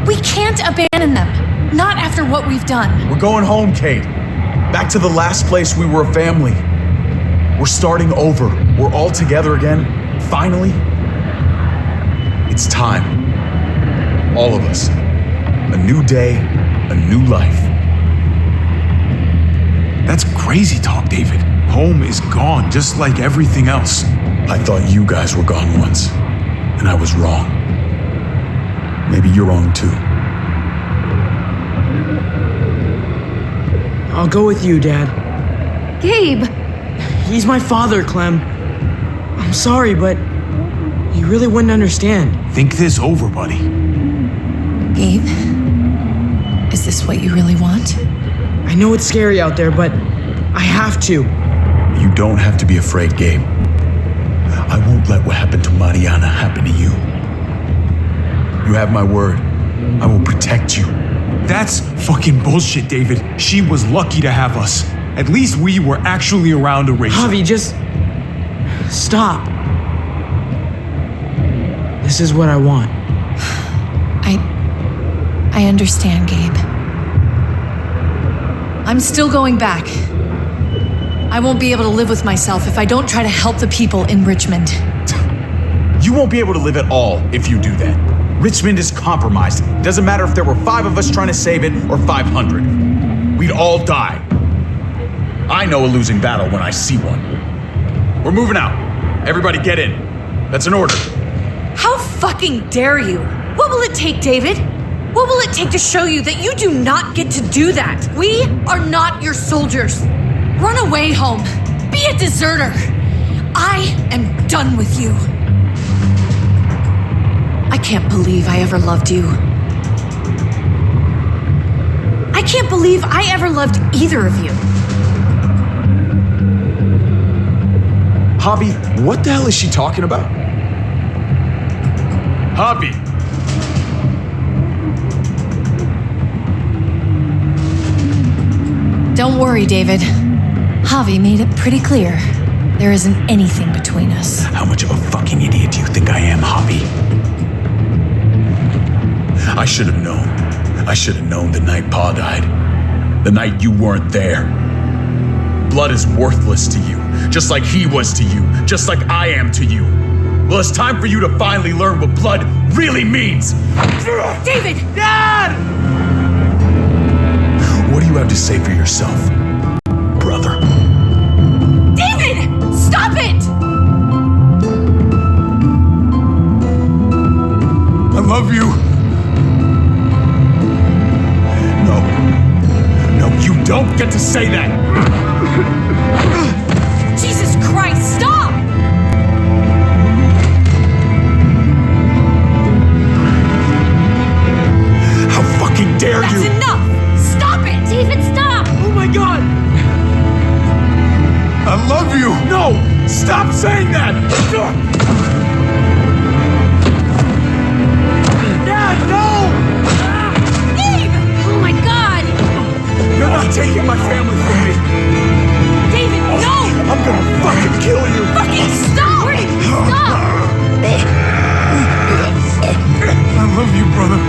[SPEAKER 12] We can't abandon them. Not after what we've done.
[SPEAKER 6] We're going home, Kate. Back to the last place we were a family. We're starting over. We're all together again. Finally. It's time. All of us. A new day, a new life.
[SPEAKER 2] That's crazy talk, David. Home is gone, just like everything else.
[SPEAKER 6] I thought you guys were gone once, and I was wrong. Maybe you're wrong too.
[SPEAKER 8] I'll go with you, Dad.
[SPEAKER 1] Gabe!
[SPEAKER 8] He's my father, Clem. I'm sorry, but you really wouldn't understand.
[SPEAKER 2] Think this over, buddy.
[SPEAKER 12] Gabe, is this what you really want?
[SPEAKER 8] I know it's scary out there, but I have to.
[SPEAKER 6] You don't have to be afraid, Gabe. I won't let what happened to Mariana happen to you. You have my word. I will protect you.
[SPEAKER 2] That's fucking bullshit, David. She was lucky to have us. At least we were actually around to raise her.
[SPEAKER 8] Javi, just stop. This is what I want.
[SPEAKER 12] I understand, Gabe. I'm still going back. I won't be able to live with myself if I don't try to help the people in Richmond.
[SPEAKER 6] You won't be able to live at all if you do that. Richmond is compromised. Doesn't matter if there were 5 of us trying to save it or 500. We'd all die. I know a losing battle when I see one. We're moving out. Everybody get in. That's an order.
[SPEAKER 12] How fucking dare you? What will it take, David? What will it take to show you that you do not get to do that? We are not your soldiers. Run away home. Be a deserter. I am done with you. I can't believe I ever loved you. I can't believe I ever loved either of you.
[SPEAKER 6] Javi, what the hell is she talking about? Javi!
[SPEAKER 12] Don't worry, David. Javi made it pretty clear. There isn't anything between us.
[SPEAKER 2] How much of a fucking idiot do you think I am, Javi?
[SPEAKER 6] I should have known. I should have known the night Pa died. The night you weren't there. Blood is worthless to you, just like he was to you, just like I am to you. Well, it's time for you to finally learn what blood really means.
[SPEAKER 12] David!
[SPEAKER 6] Dad! What do you have to say for yourself, brother?
[SPEAKER 12] David! Stop it!
[SPEAKER 2] I love you.
[SPEAKER 6] No, you don't get to say that!
[SPEAKER 12] Jesus Christ, stop!
[SPEAKER 6] How fucking dare you!
[SPEAKER 12] That's enough! Stop it! David, stop!
[SPEAKER 8] Oh my god!
[SPEAKER 2] I love you.
[SPEAKER 6] No! Stop saying that! Dad, no!
[SPEAKER 12] Gabe! Oh my god!
[SPEAKER 6] You're not taking my family from me!
[SPEAKER 12] David, no!
[SPEAKER 6] I'm gonna fucking kill you!
[SPEAKER 12] Fucking stop! Stop!
[SPEAKER 2] I love you, brother.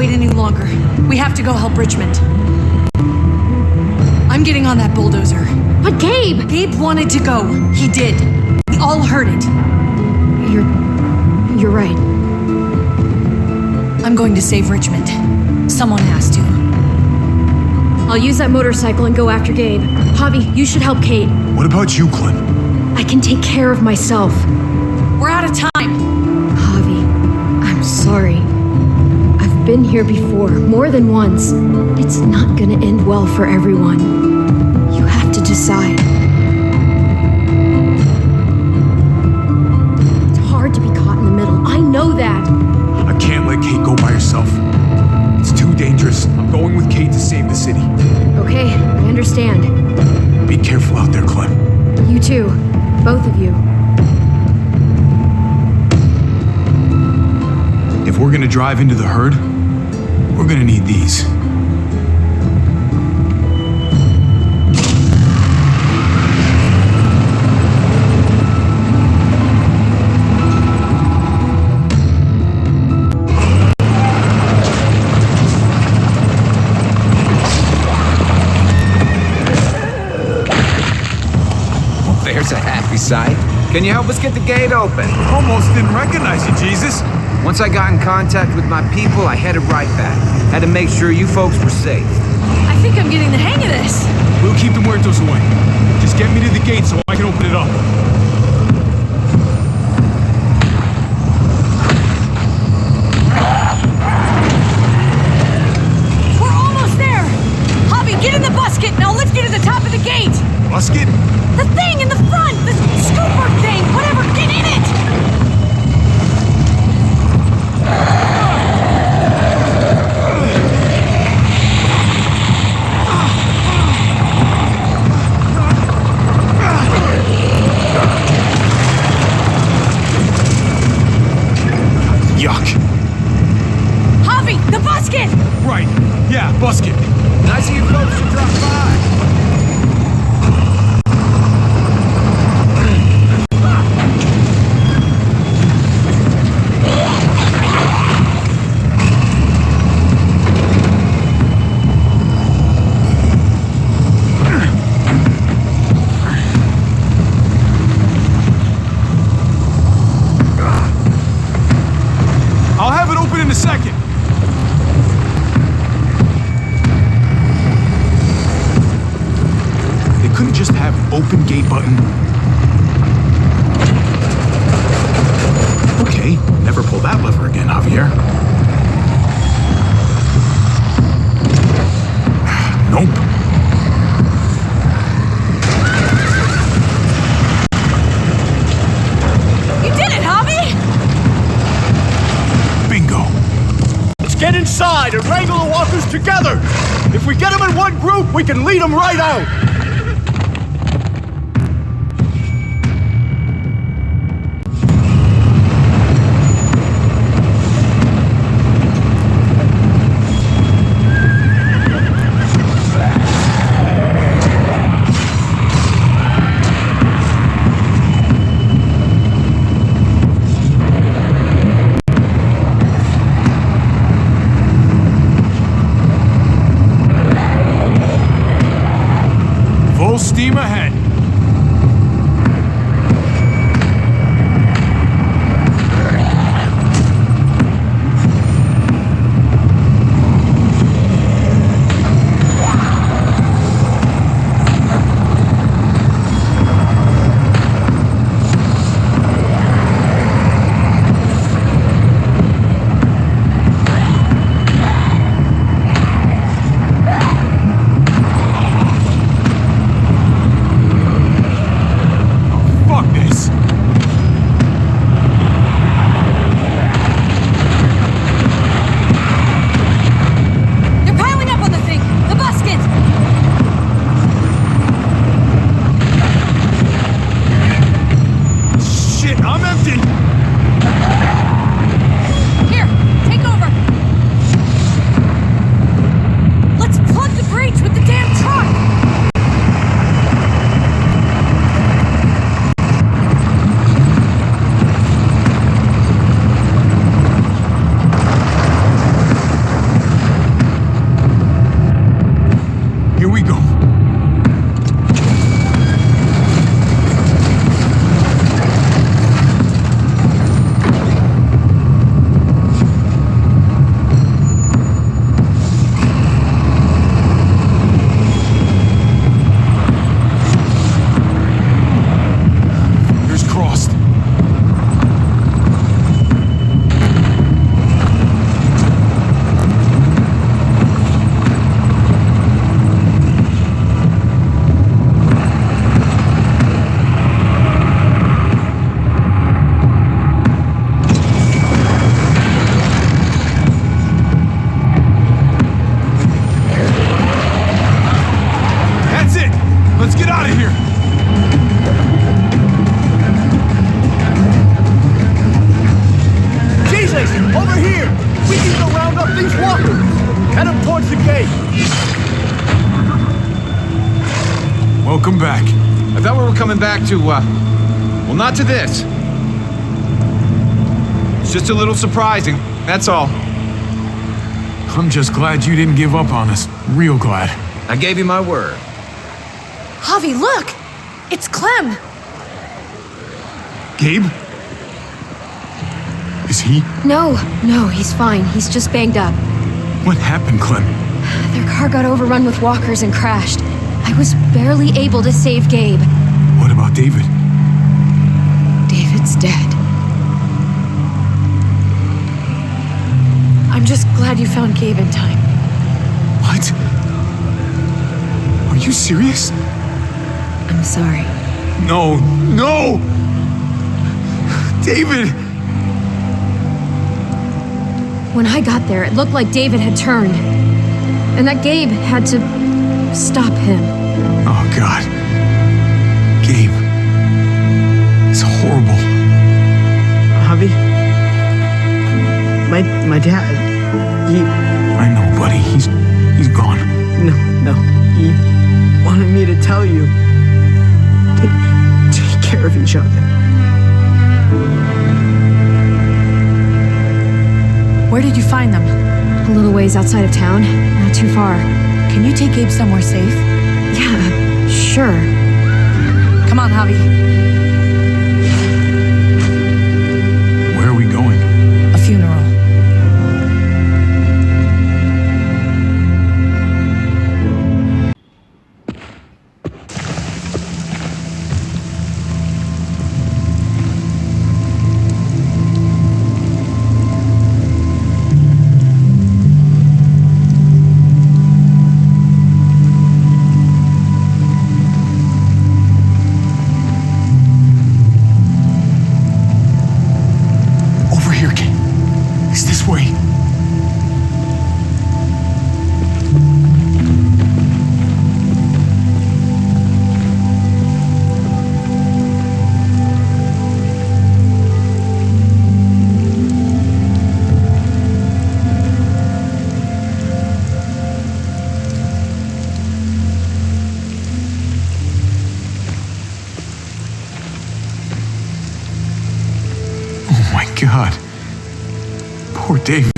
[SPEAKER 12] wait any longer. We have to go help Richmond. I'm getting on that bulldozer.
[SPEAKER 9] But Gabe!
[SPEAKER 12] Gabe wanted to go. He did. We all heard it.
[SPEAKER 9] You're right.
[SPEAKER 12] I'm going to save Richmond. Someone has to.
[SPEAKER 9] I'll use that motorcycle and go after Gabe. Javi, you should help Kate.
[SPEAKER 2] What about you, Clint?
[SPEAKER 9] I can take care of myself.
[SPEAKER 12] We're out of time.
[SPEAKER 9] Javi, I'm sorry. I've been here before, more than once. It's not gonna end well for everyone. You have to decide. It's hard to be caught in the middle. I know that.
[SPEAKER 2] I can't let Kate go by herself. It's too dangerous. I'm going with Kate to save the city.
[SPEAKER 9] Okay, I understand.
[SPEAKER 2] Be careful out there, Clem.
[SPEAKER 9] You too. Both of you.
[SPEAKER 2] If we're gonna drive into the herd, we're gonna need these.
[SPEAKER 13] There's a happy sight. Can you help us get the gate open?
[SPEAKER 2] Almost didn't recognize you, Jesus.
[SPEAKER 13] Once I got in contact with my people, I headed right back. Had to make sure you folks were safe.
[SPEAKER 12] I think I'm getting the hang of this.
[SPEAKER 2] We'll keep the muertos away. Just get me to the gate so I can open it up.
[SPEAKER 12] We're almost there. Javi, get in the busket and I'll lift you to the top of the gate.
[SPEAKER 2] Busket?
[SPEAKER 12] The thing in the front! The scooper thing! Whatever! Get in it!
[SPEAKER 2] Yuck.
[SPEAKER 12] Javi, the busket!
[SPEAKER 2] Right. Yeah, busket.
[SPEAKER 13] Nice of you folks to drop by.
[SPEAKER 2] I'll have it open in a second. They couldn't just have open gate button. Okay, never pull that lever again, Javier. Nope.
[SPEAKER 12] You did it, Javi!
[SPEAKER 2] Bingo.
[SPEAKER 14] Let's get inside and wrangle the walkers together. If we get them in one group, we can lead them right out.
[SPEAKER 2] Full steam ahead.
[SPEAKER 14] Hey!
[SPEAKER 2] Welcome back.
[SPEAKER 13] I thought we were coming back to, well, not to this. It's just a little surprising, that's all.
[SPEAKER 2] I'm just glad you didn't give up on us. Real glad.
[SPEAKER 13] I gave you my word.
[SPEAKER 12] Javi, look! It's Clem!
[SPEAKER 2] Gabe? Is he?
[SPEAKER 15] No, he's fine. He's just banged up.
[SPEAKER 2] What happened, Clem?
[SPEAKER 15] Their car got overrun with walkers and crashed. I was barely able to save Gabe.
[SPEAKER 2] What about David?
[SPEAKER 15] David's dead.
[SPEAKER 1] I'm just glad you found Gabe in time.
[SPEAKER 2] What? Are you serious?
[SPEAKER 15] I'm sorry.
[SPEAKER 2] No! David!
[SPEAKER 15] When I got there, it looked like David had turned. And that Gabe had to stop him.
[SPEAKER 2] Oh, God. Gabe. It's horrible.
[SPEAKER 8] Javi? My dad,
[SPEAKER 2] I know, buddy. He's gone.
[SPEAKER 8] No. He wanted me to tell you. Take care of each other.
[SPEAKER 12] Where did you find them?
[SPEAKER 15] A little ways outside of town, not too far.
[SPEAKER 12] Can you take Gabe somewhere safe?
[SPEAKER 15] Yeah, sure.
[SPEAKER 12] Come on, Javi.
[SPEAKER 2] Where are we going?
[SPEAKER 12] A funeral.
[SPEAKER 2] God. Poor David.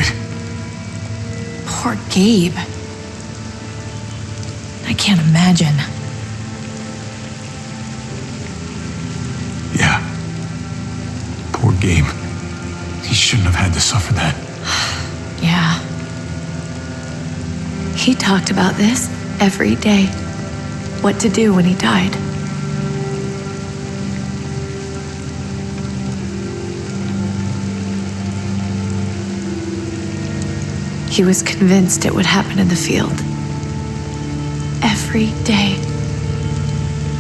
[SPEAKER 12] Poor Gabe. I can't imagine.
[SPEAKER 2] Yeah. Poor Gabe. He shouldn't have had to suffer that.
[SPEAKER 1] Yeah. He talked about this every day. What to do when he died. He was convinced it would happen in the field. Every day.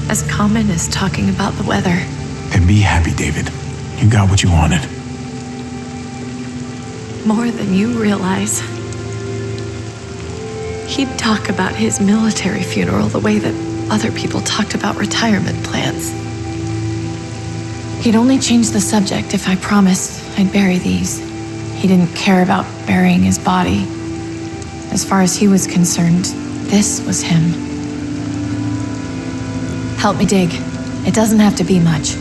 [SPEAKER 1] As common as talking about the weather.
[SPEAKER 2] Then be happy, David. You got what you wanted.
[SPEAKER 1] More than you realize. He'd talk about his military funeral the way that other people talked about retirement plans. He'd only change the subject if I promised I'd bury these. He didn't care about burying his body. As far as he was concerned, this was him. Help me dig. It doesn't have to be much.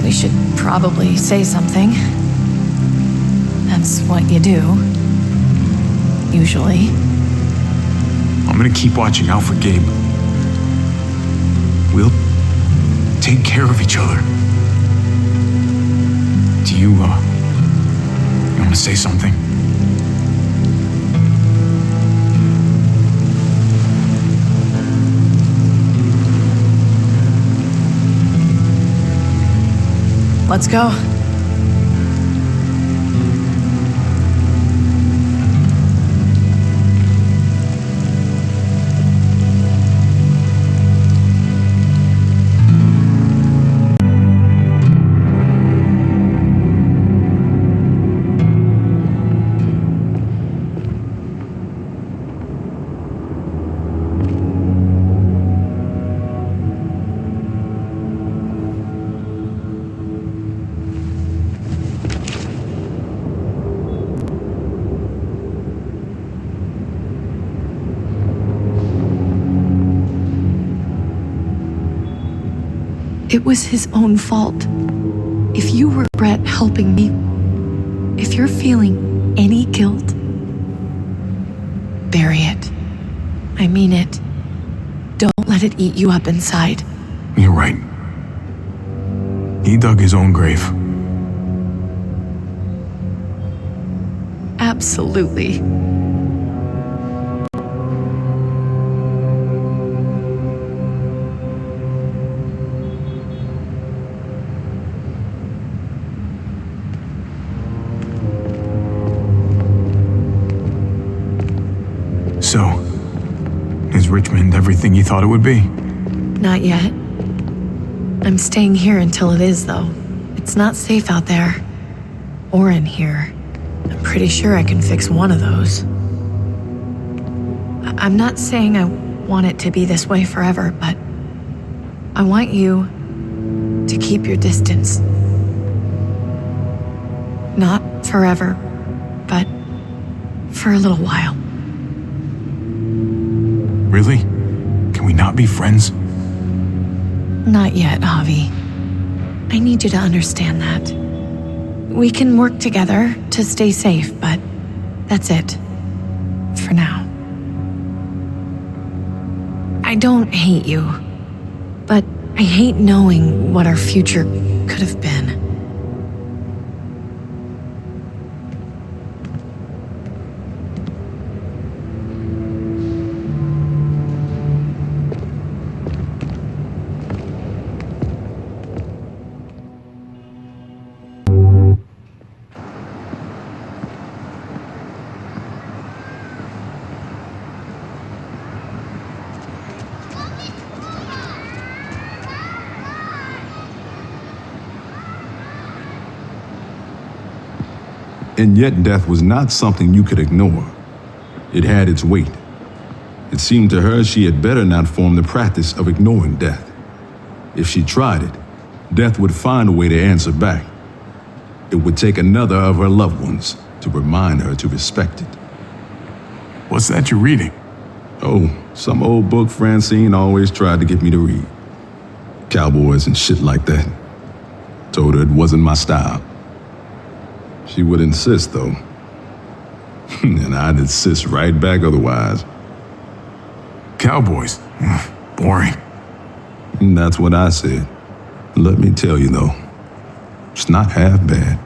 [SPEAKER 1] We should probably say something. That's what you do. Usually.
[SPEAKER 2] I'm gonna keep watching out for Gabe. We'll take care of each other. Do you want to say something?
[SPEAKER 12] Let's go.
[SPEAKER 1] It was his own fault. If you regret helping me, if you're feeling any guilt, bury it. I mean it. Don't let it eat you up inside.
[SPEAKER 2] You're right. He dug his own grave.
[SPEAKER 1] Absolutely.
[SPEAKER 2] So, is Richmond everything you thought it would be?
[SPEAKER 1] Not yet. I'm staying here until it is, though. It's not safe out there. Or in here. I'm pretty sure I can fix one of those. I'm not saying I want it to be this way forever, but I want you to keep your distance. Not forever, but for a little while.
[SPEAKER 2] Really? Can we not be friends?
[SPEAKER 1] Not yet, Javi. I need you to understand that. We can work together to stay safe, but that's it. For now. I don't hate you, but I hate knowing what our future could have been.
[SPEAKER 16] And yet death was not something you could ignore. It had its weight. It seemed to her she had better not form the practice of ignoring death. If she tried it, death would find a way to answer back. It would take another of her loved ones to remind her to respect it.
[SPEAKER 2] What's that you're reading?
[SPEAKER 16] Oh, some old book Francine always tried to get me to read. Cowboys and shit like that. Told her it wasn't my style. She would insist, though. And I'd insist right back otherwise.
[SPEAKER 2] Cowboys? Boring.
[SPEAKER 16] And that's what I said. Let me tell you, though, it's not half bad.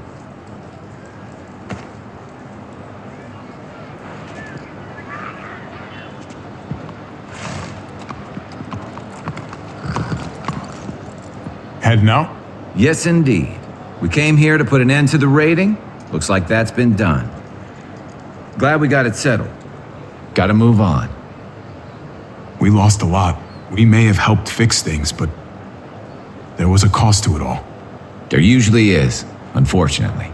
[SPEAKER 2] Heading out?
[SPEAKER 13] Yes, indeed. We came here to put an end to the raiding. Looks like that's been done. Glad we got it settled. Gotta move on.
[SPEAKER 2] We lost a lot. We may have helped fix things, but there was a cost to it all.
[SPEAKER 13] There usually is, unfortunately.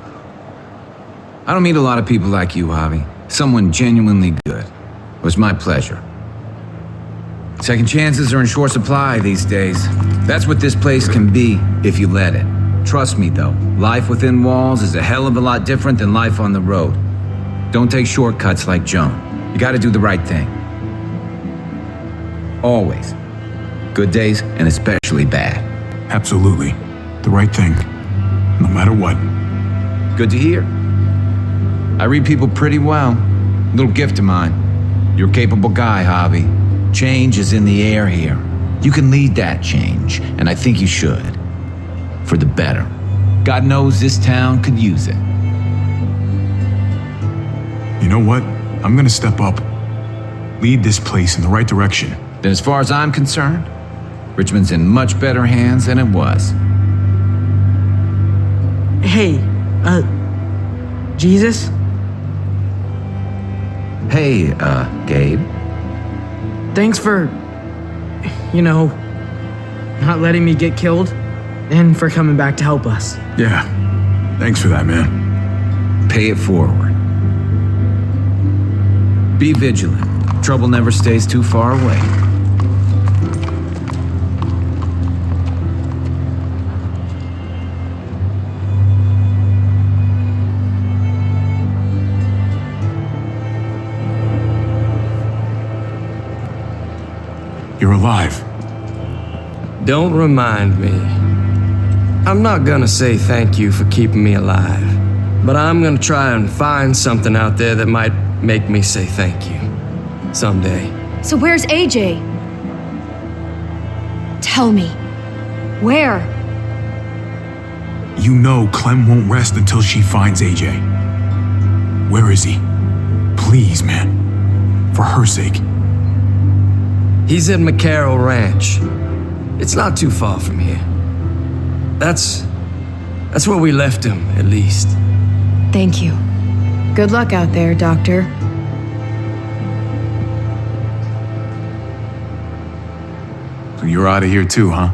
[SPEAKER 13] I don't meet a lot of people like you, Javi. Someone genuinely good. It was my pleasure. Second chances are in short supply these days. That's what this place can be if you let it. Trust me, though, life within walls is a hell of a lot different than life on the road. Don't take shortcuts like Joan. You gotta do the right thing. Always. Good days, and especially bad.
[SPEAKER 2] Absolutely. The right thing. No matter what.
[SPEAKER 13] Good to hear. I read people pretty well. Little gift of mine. You're a capable guy, Javi. Change is in the air here. You can lead that change, and I think you should. For the better. God knows this town could use it.
[SPEAKER 2] You know what? I'm gonna step up. Lead this place in the right direction.
[SPEAKER 13] Then as far as I'm concerned, Richmond's in much better hands than it was.
[SPEAKER 8] Hey, Jesus?
[SPEAKER 13] Hey, Gabe.
[SPEAKER 8] Thanks for, not letting me get killed, and for coming back to help us.
[SPEAKER 2] Yeah. Thanks for that, man.
[SPEAKER 13] Pay it forward. Be vigilant. Trouble never stays too far away.
[SPEAKER 2] You're alive.
[SPEAKER 8] Don't remind me.
[SPEAKER 11] I'm not gonna say thank you for keeping me alive, but I'm gonna try and find something out there that might make me say thank you someday.
[SPEAKER 15] So where's AJ? Tell me. Where?
[SPEAKER 2] You know Clem won't rest until she finds AJ. Where is he? Please, man. For her sake.
[SPEAKER 11] He's at McCarroll Ranch. It's not too far from here. That's where we left him, at least.
[SPEAKER 15] Thank you. Good luck out there, Doctor.
[SPEAKER 2] So you're out of here too, huh?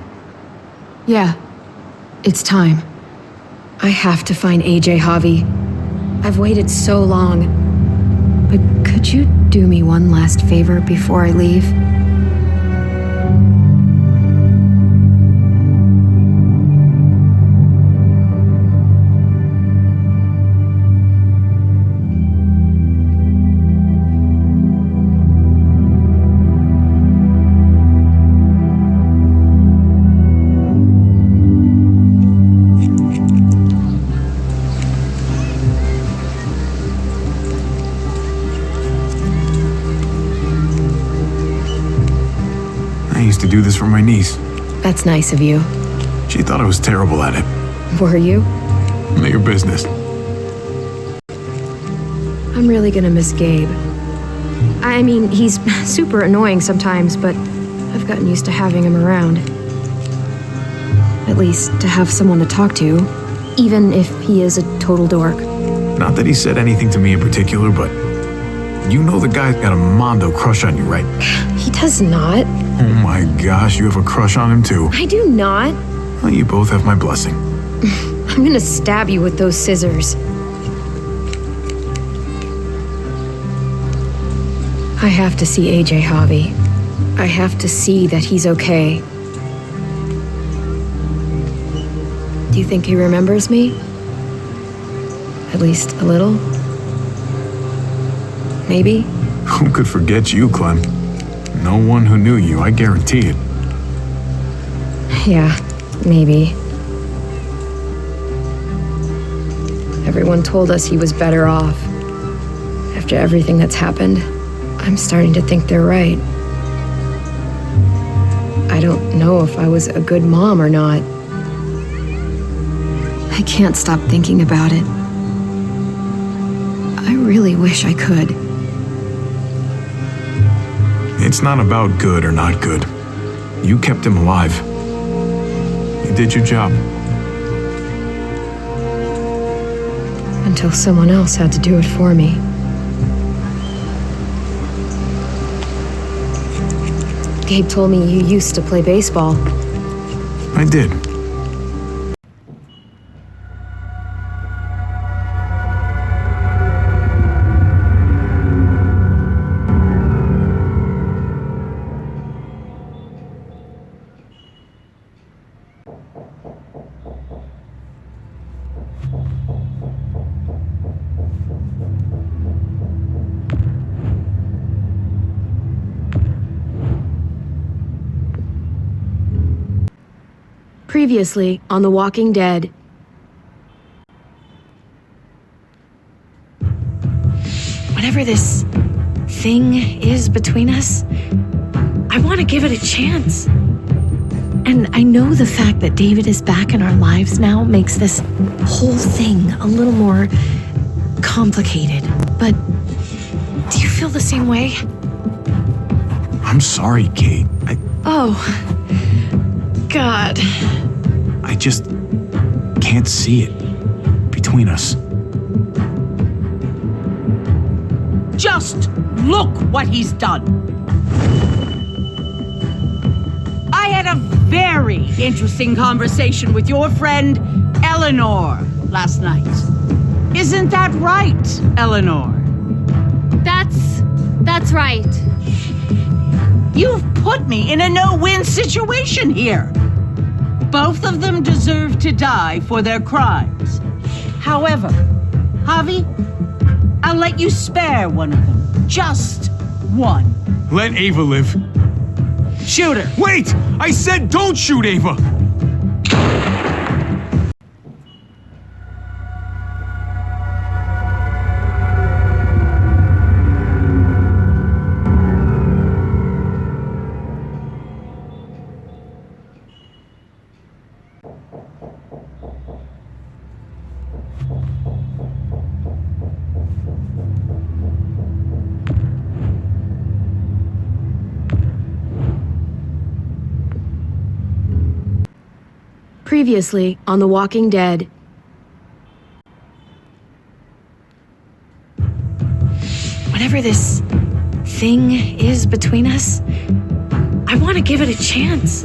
[SPEAKER 15] Yeah. It's time. I have to find AJ, Javi. I've waited so long. But could you do me one last favor before I leave?
[SPEAKER 2] To do this for my niece.
[SPEAKER 15] That's nice of you.
[SPEAKER 2] She thought I was terrible at it.
[SPEAKER 15] Were you?
[SPEAKER 2] None of your business.
[SPEAKER 15] I'm really gonna miss Gabe. I mean, he's super annoying sometimes, but I've gotten used to having him around. At least to have someone to talk to, even if he is a total dork.
[SPEAKER 2] Not that he said anything to me in particular, but you know the guy's got a Mondo crush on you, right?
[SPEAKER 15] He does not.
[SPEAKER 2] Oh my gosh, you have a crush on him too.
[SPEAKER 15] I do not.
[SPEAKER 2] Well, you both have my blessing.
[SPEAKER 15] I'm gonna stab you with those scissors. I have to see AJ, Javi. I have to see that he's okay. Do you think he remembers me? At least a little? Maybe?
[SPEAKER 2] Who could forget you, Clem? No one who knew you, I guarantee it.
[SPEAKER 15] Yeah, maybe. Everyone told us he was better off. After everything that's happened, I'm starting to think they're right. I don't know if I was a good mom or not. I can't stop thinking about it. I really wish I could.
[SPEAKER 2] It's not about good or not good. You kept him alive. You did your job.
[SPEAKER 15] Until someone else had to do it for me. Gabe told me you used to play baseball.
[SPEAKER 2] I did.
[SPEAKER 15] Previously on The Walking Dead.
[SPEAKER 1] Whatever this thing is between us, I want to give it a chance. And I know the fact that David is back in our lives now makes this whole thing a little more complicated. But do you feel the same way?
[SPEAKER 2] I'm sorry, Kate.
[SPEAKER 1] Oh, God.
[SPEAKER 2] I just can't see it between us.
[SPEAKER 3] Just look what he's done. I had a very interesting conversation with your friend Eleanor last night. Isn't that right, Eleanor?
[SPEAKER 9] That's right.
[SPEAKER 3] You've put me in a no-win situation here. Both of them deserve to die for their crimes. However, Javi, I'll let you spare one of them. Just one.
[SPEAKER 2] Let Ava live.
[SPEAKER 3] Shoot her.
[SPEAKER 2] Wait! I said don't shoot Ava!
[SPEAKER 15] Previously on The Walking Dead.
[SPEAKER 1] Whatever this thing is between us, I want to give it a chance.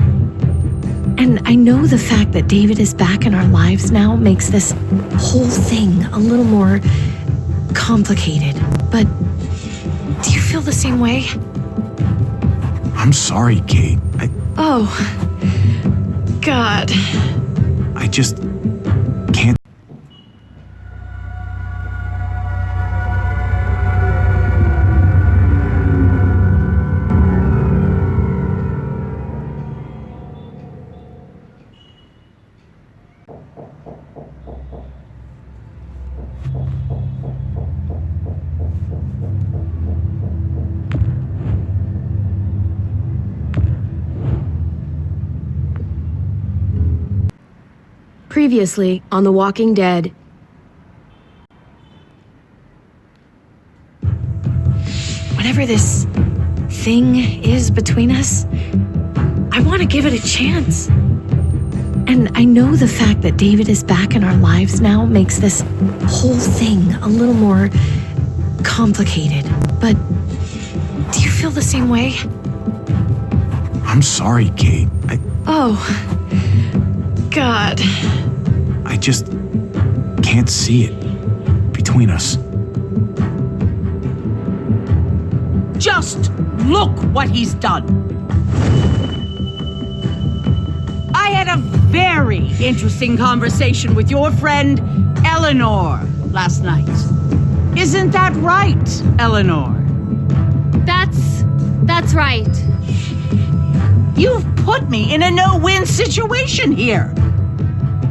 [SPEAKER 1] And I know the fact that David is back in our lives now makes this whole thing a little more complicated. But do you feel the same way?
[SPEAKER 5] I'm sorry, Kate.
[SPEAKER 1] Oh, God.
[SPEAKER 5] I just can't.
[SPEAKER 15] Previously on The Walking Dead.
[SPEAKER 1] Whatever this thing is between us, I want to give it a chance. And I know the fact that David is back in our lives now makes this whole thing a little more complicated. But do you feel the same way?
[SPEAKER 5] I'm sorry, Kate.
[SPEAKER 1] Oh, God.
[SPEAKER 5] I just can't see it between us.
[SPEAKER 3] Just look what he's done. I had a very interesting conversation with your friend Eleanor last night. Isn't that right, Eleanor?
[SPEAKER 9] That's right.
[SPEAKER 3] You've put me in a no-win situation here.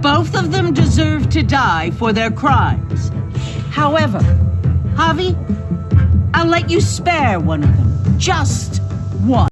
[SPEAKER 3] Both of them deserve to die for their crimes. However, Javi, I'll let you spare one of them. Just one.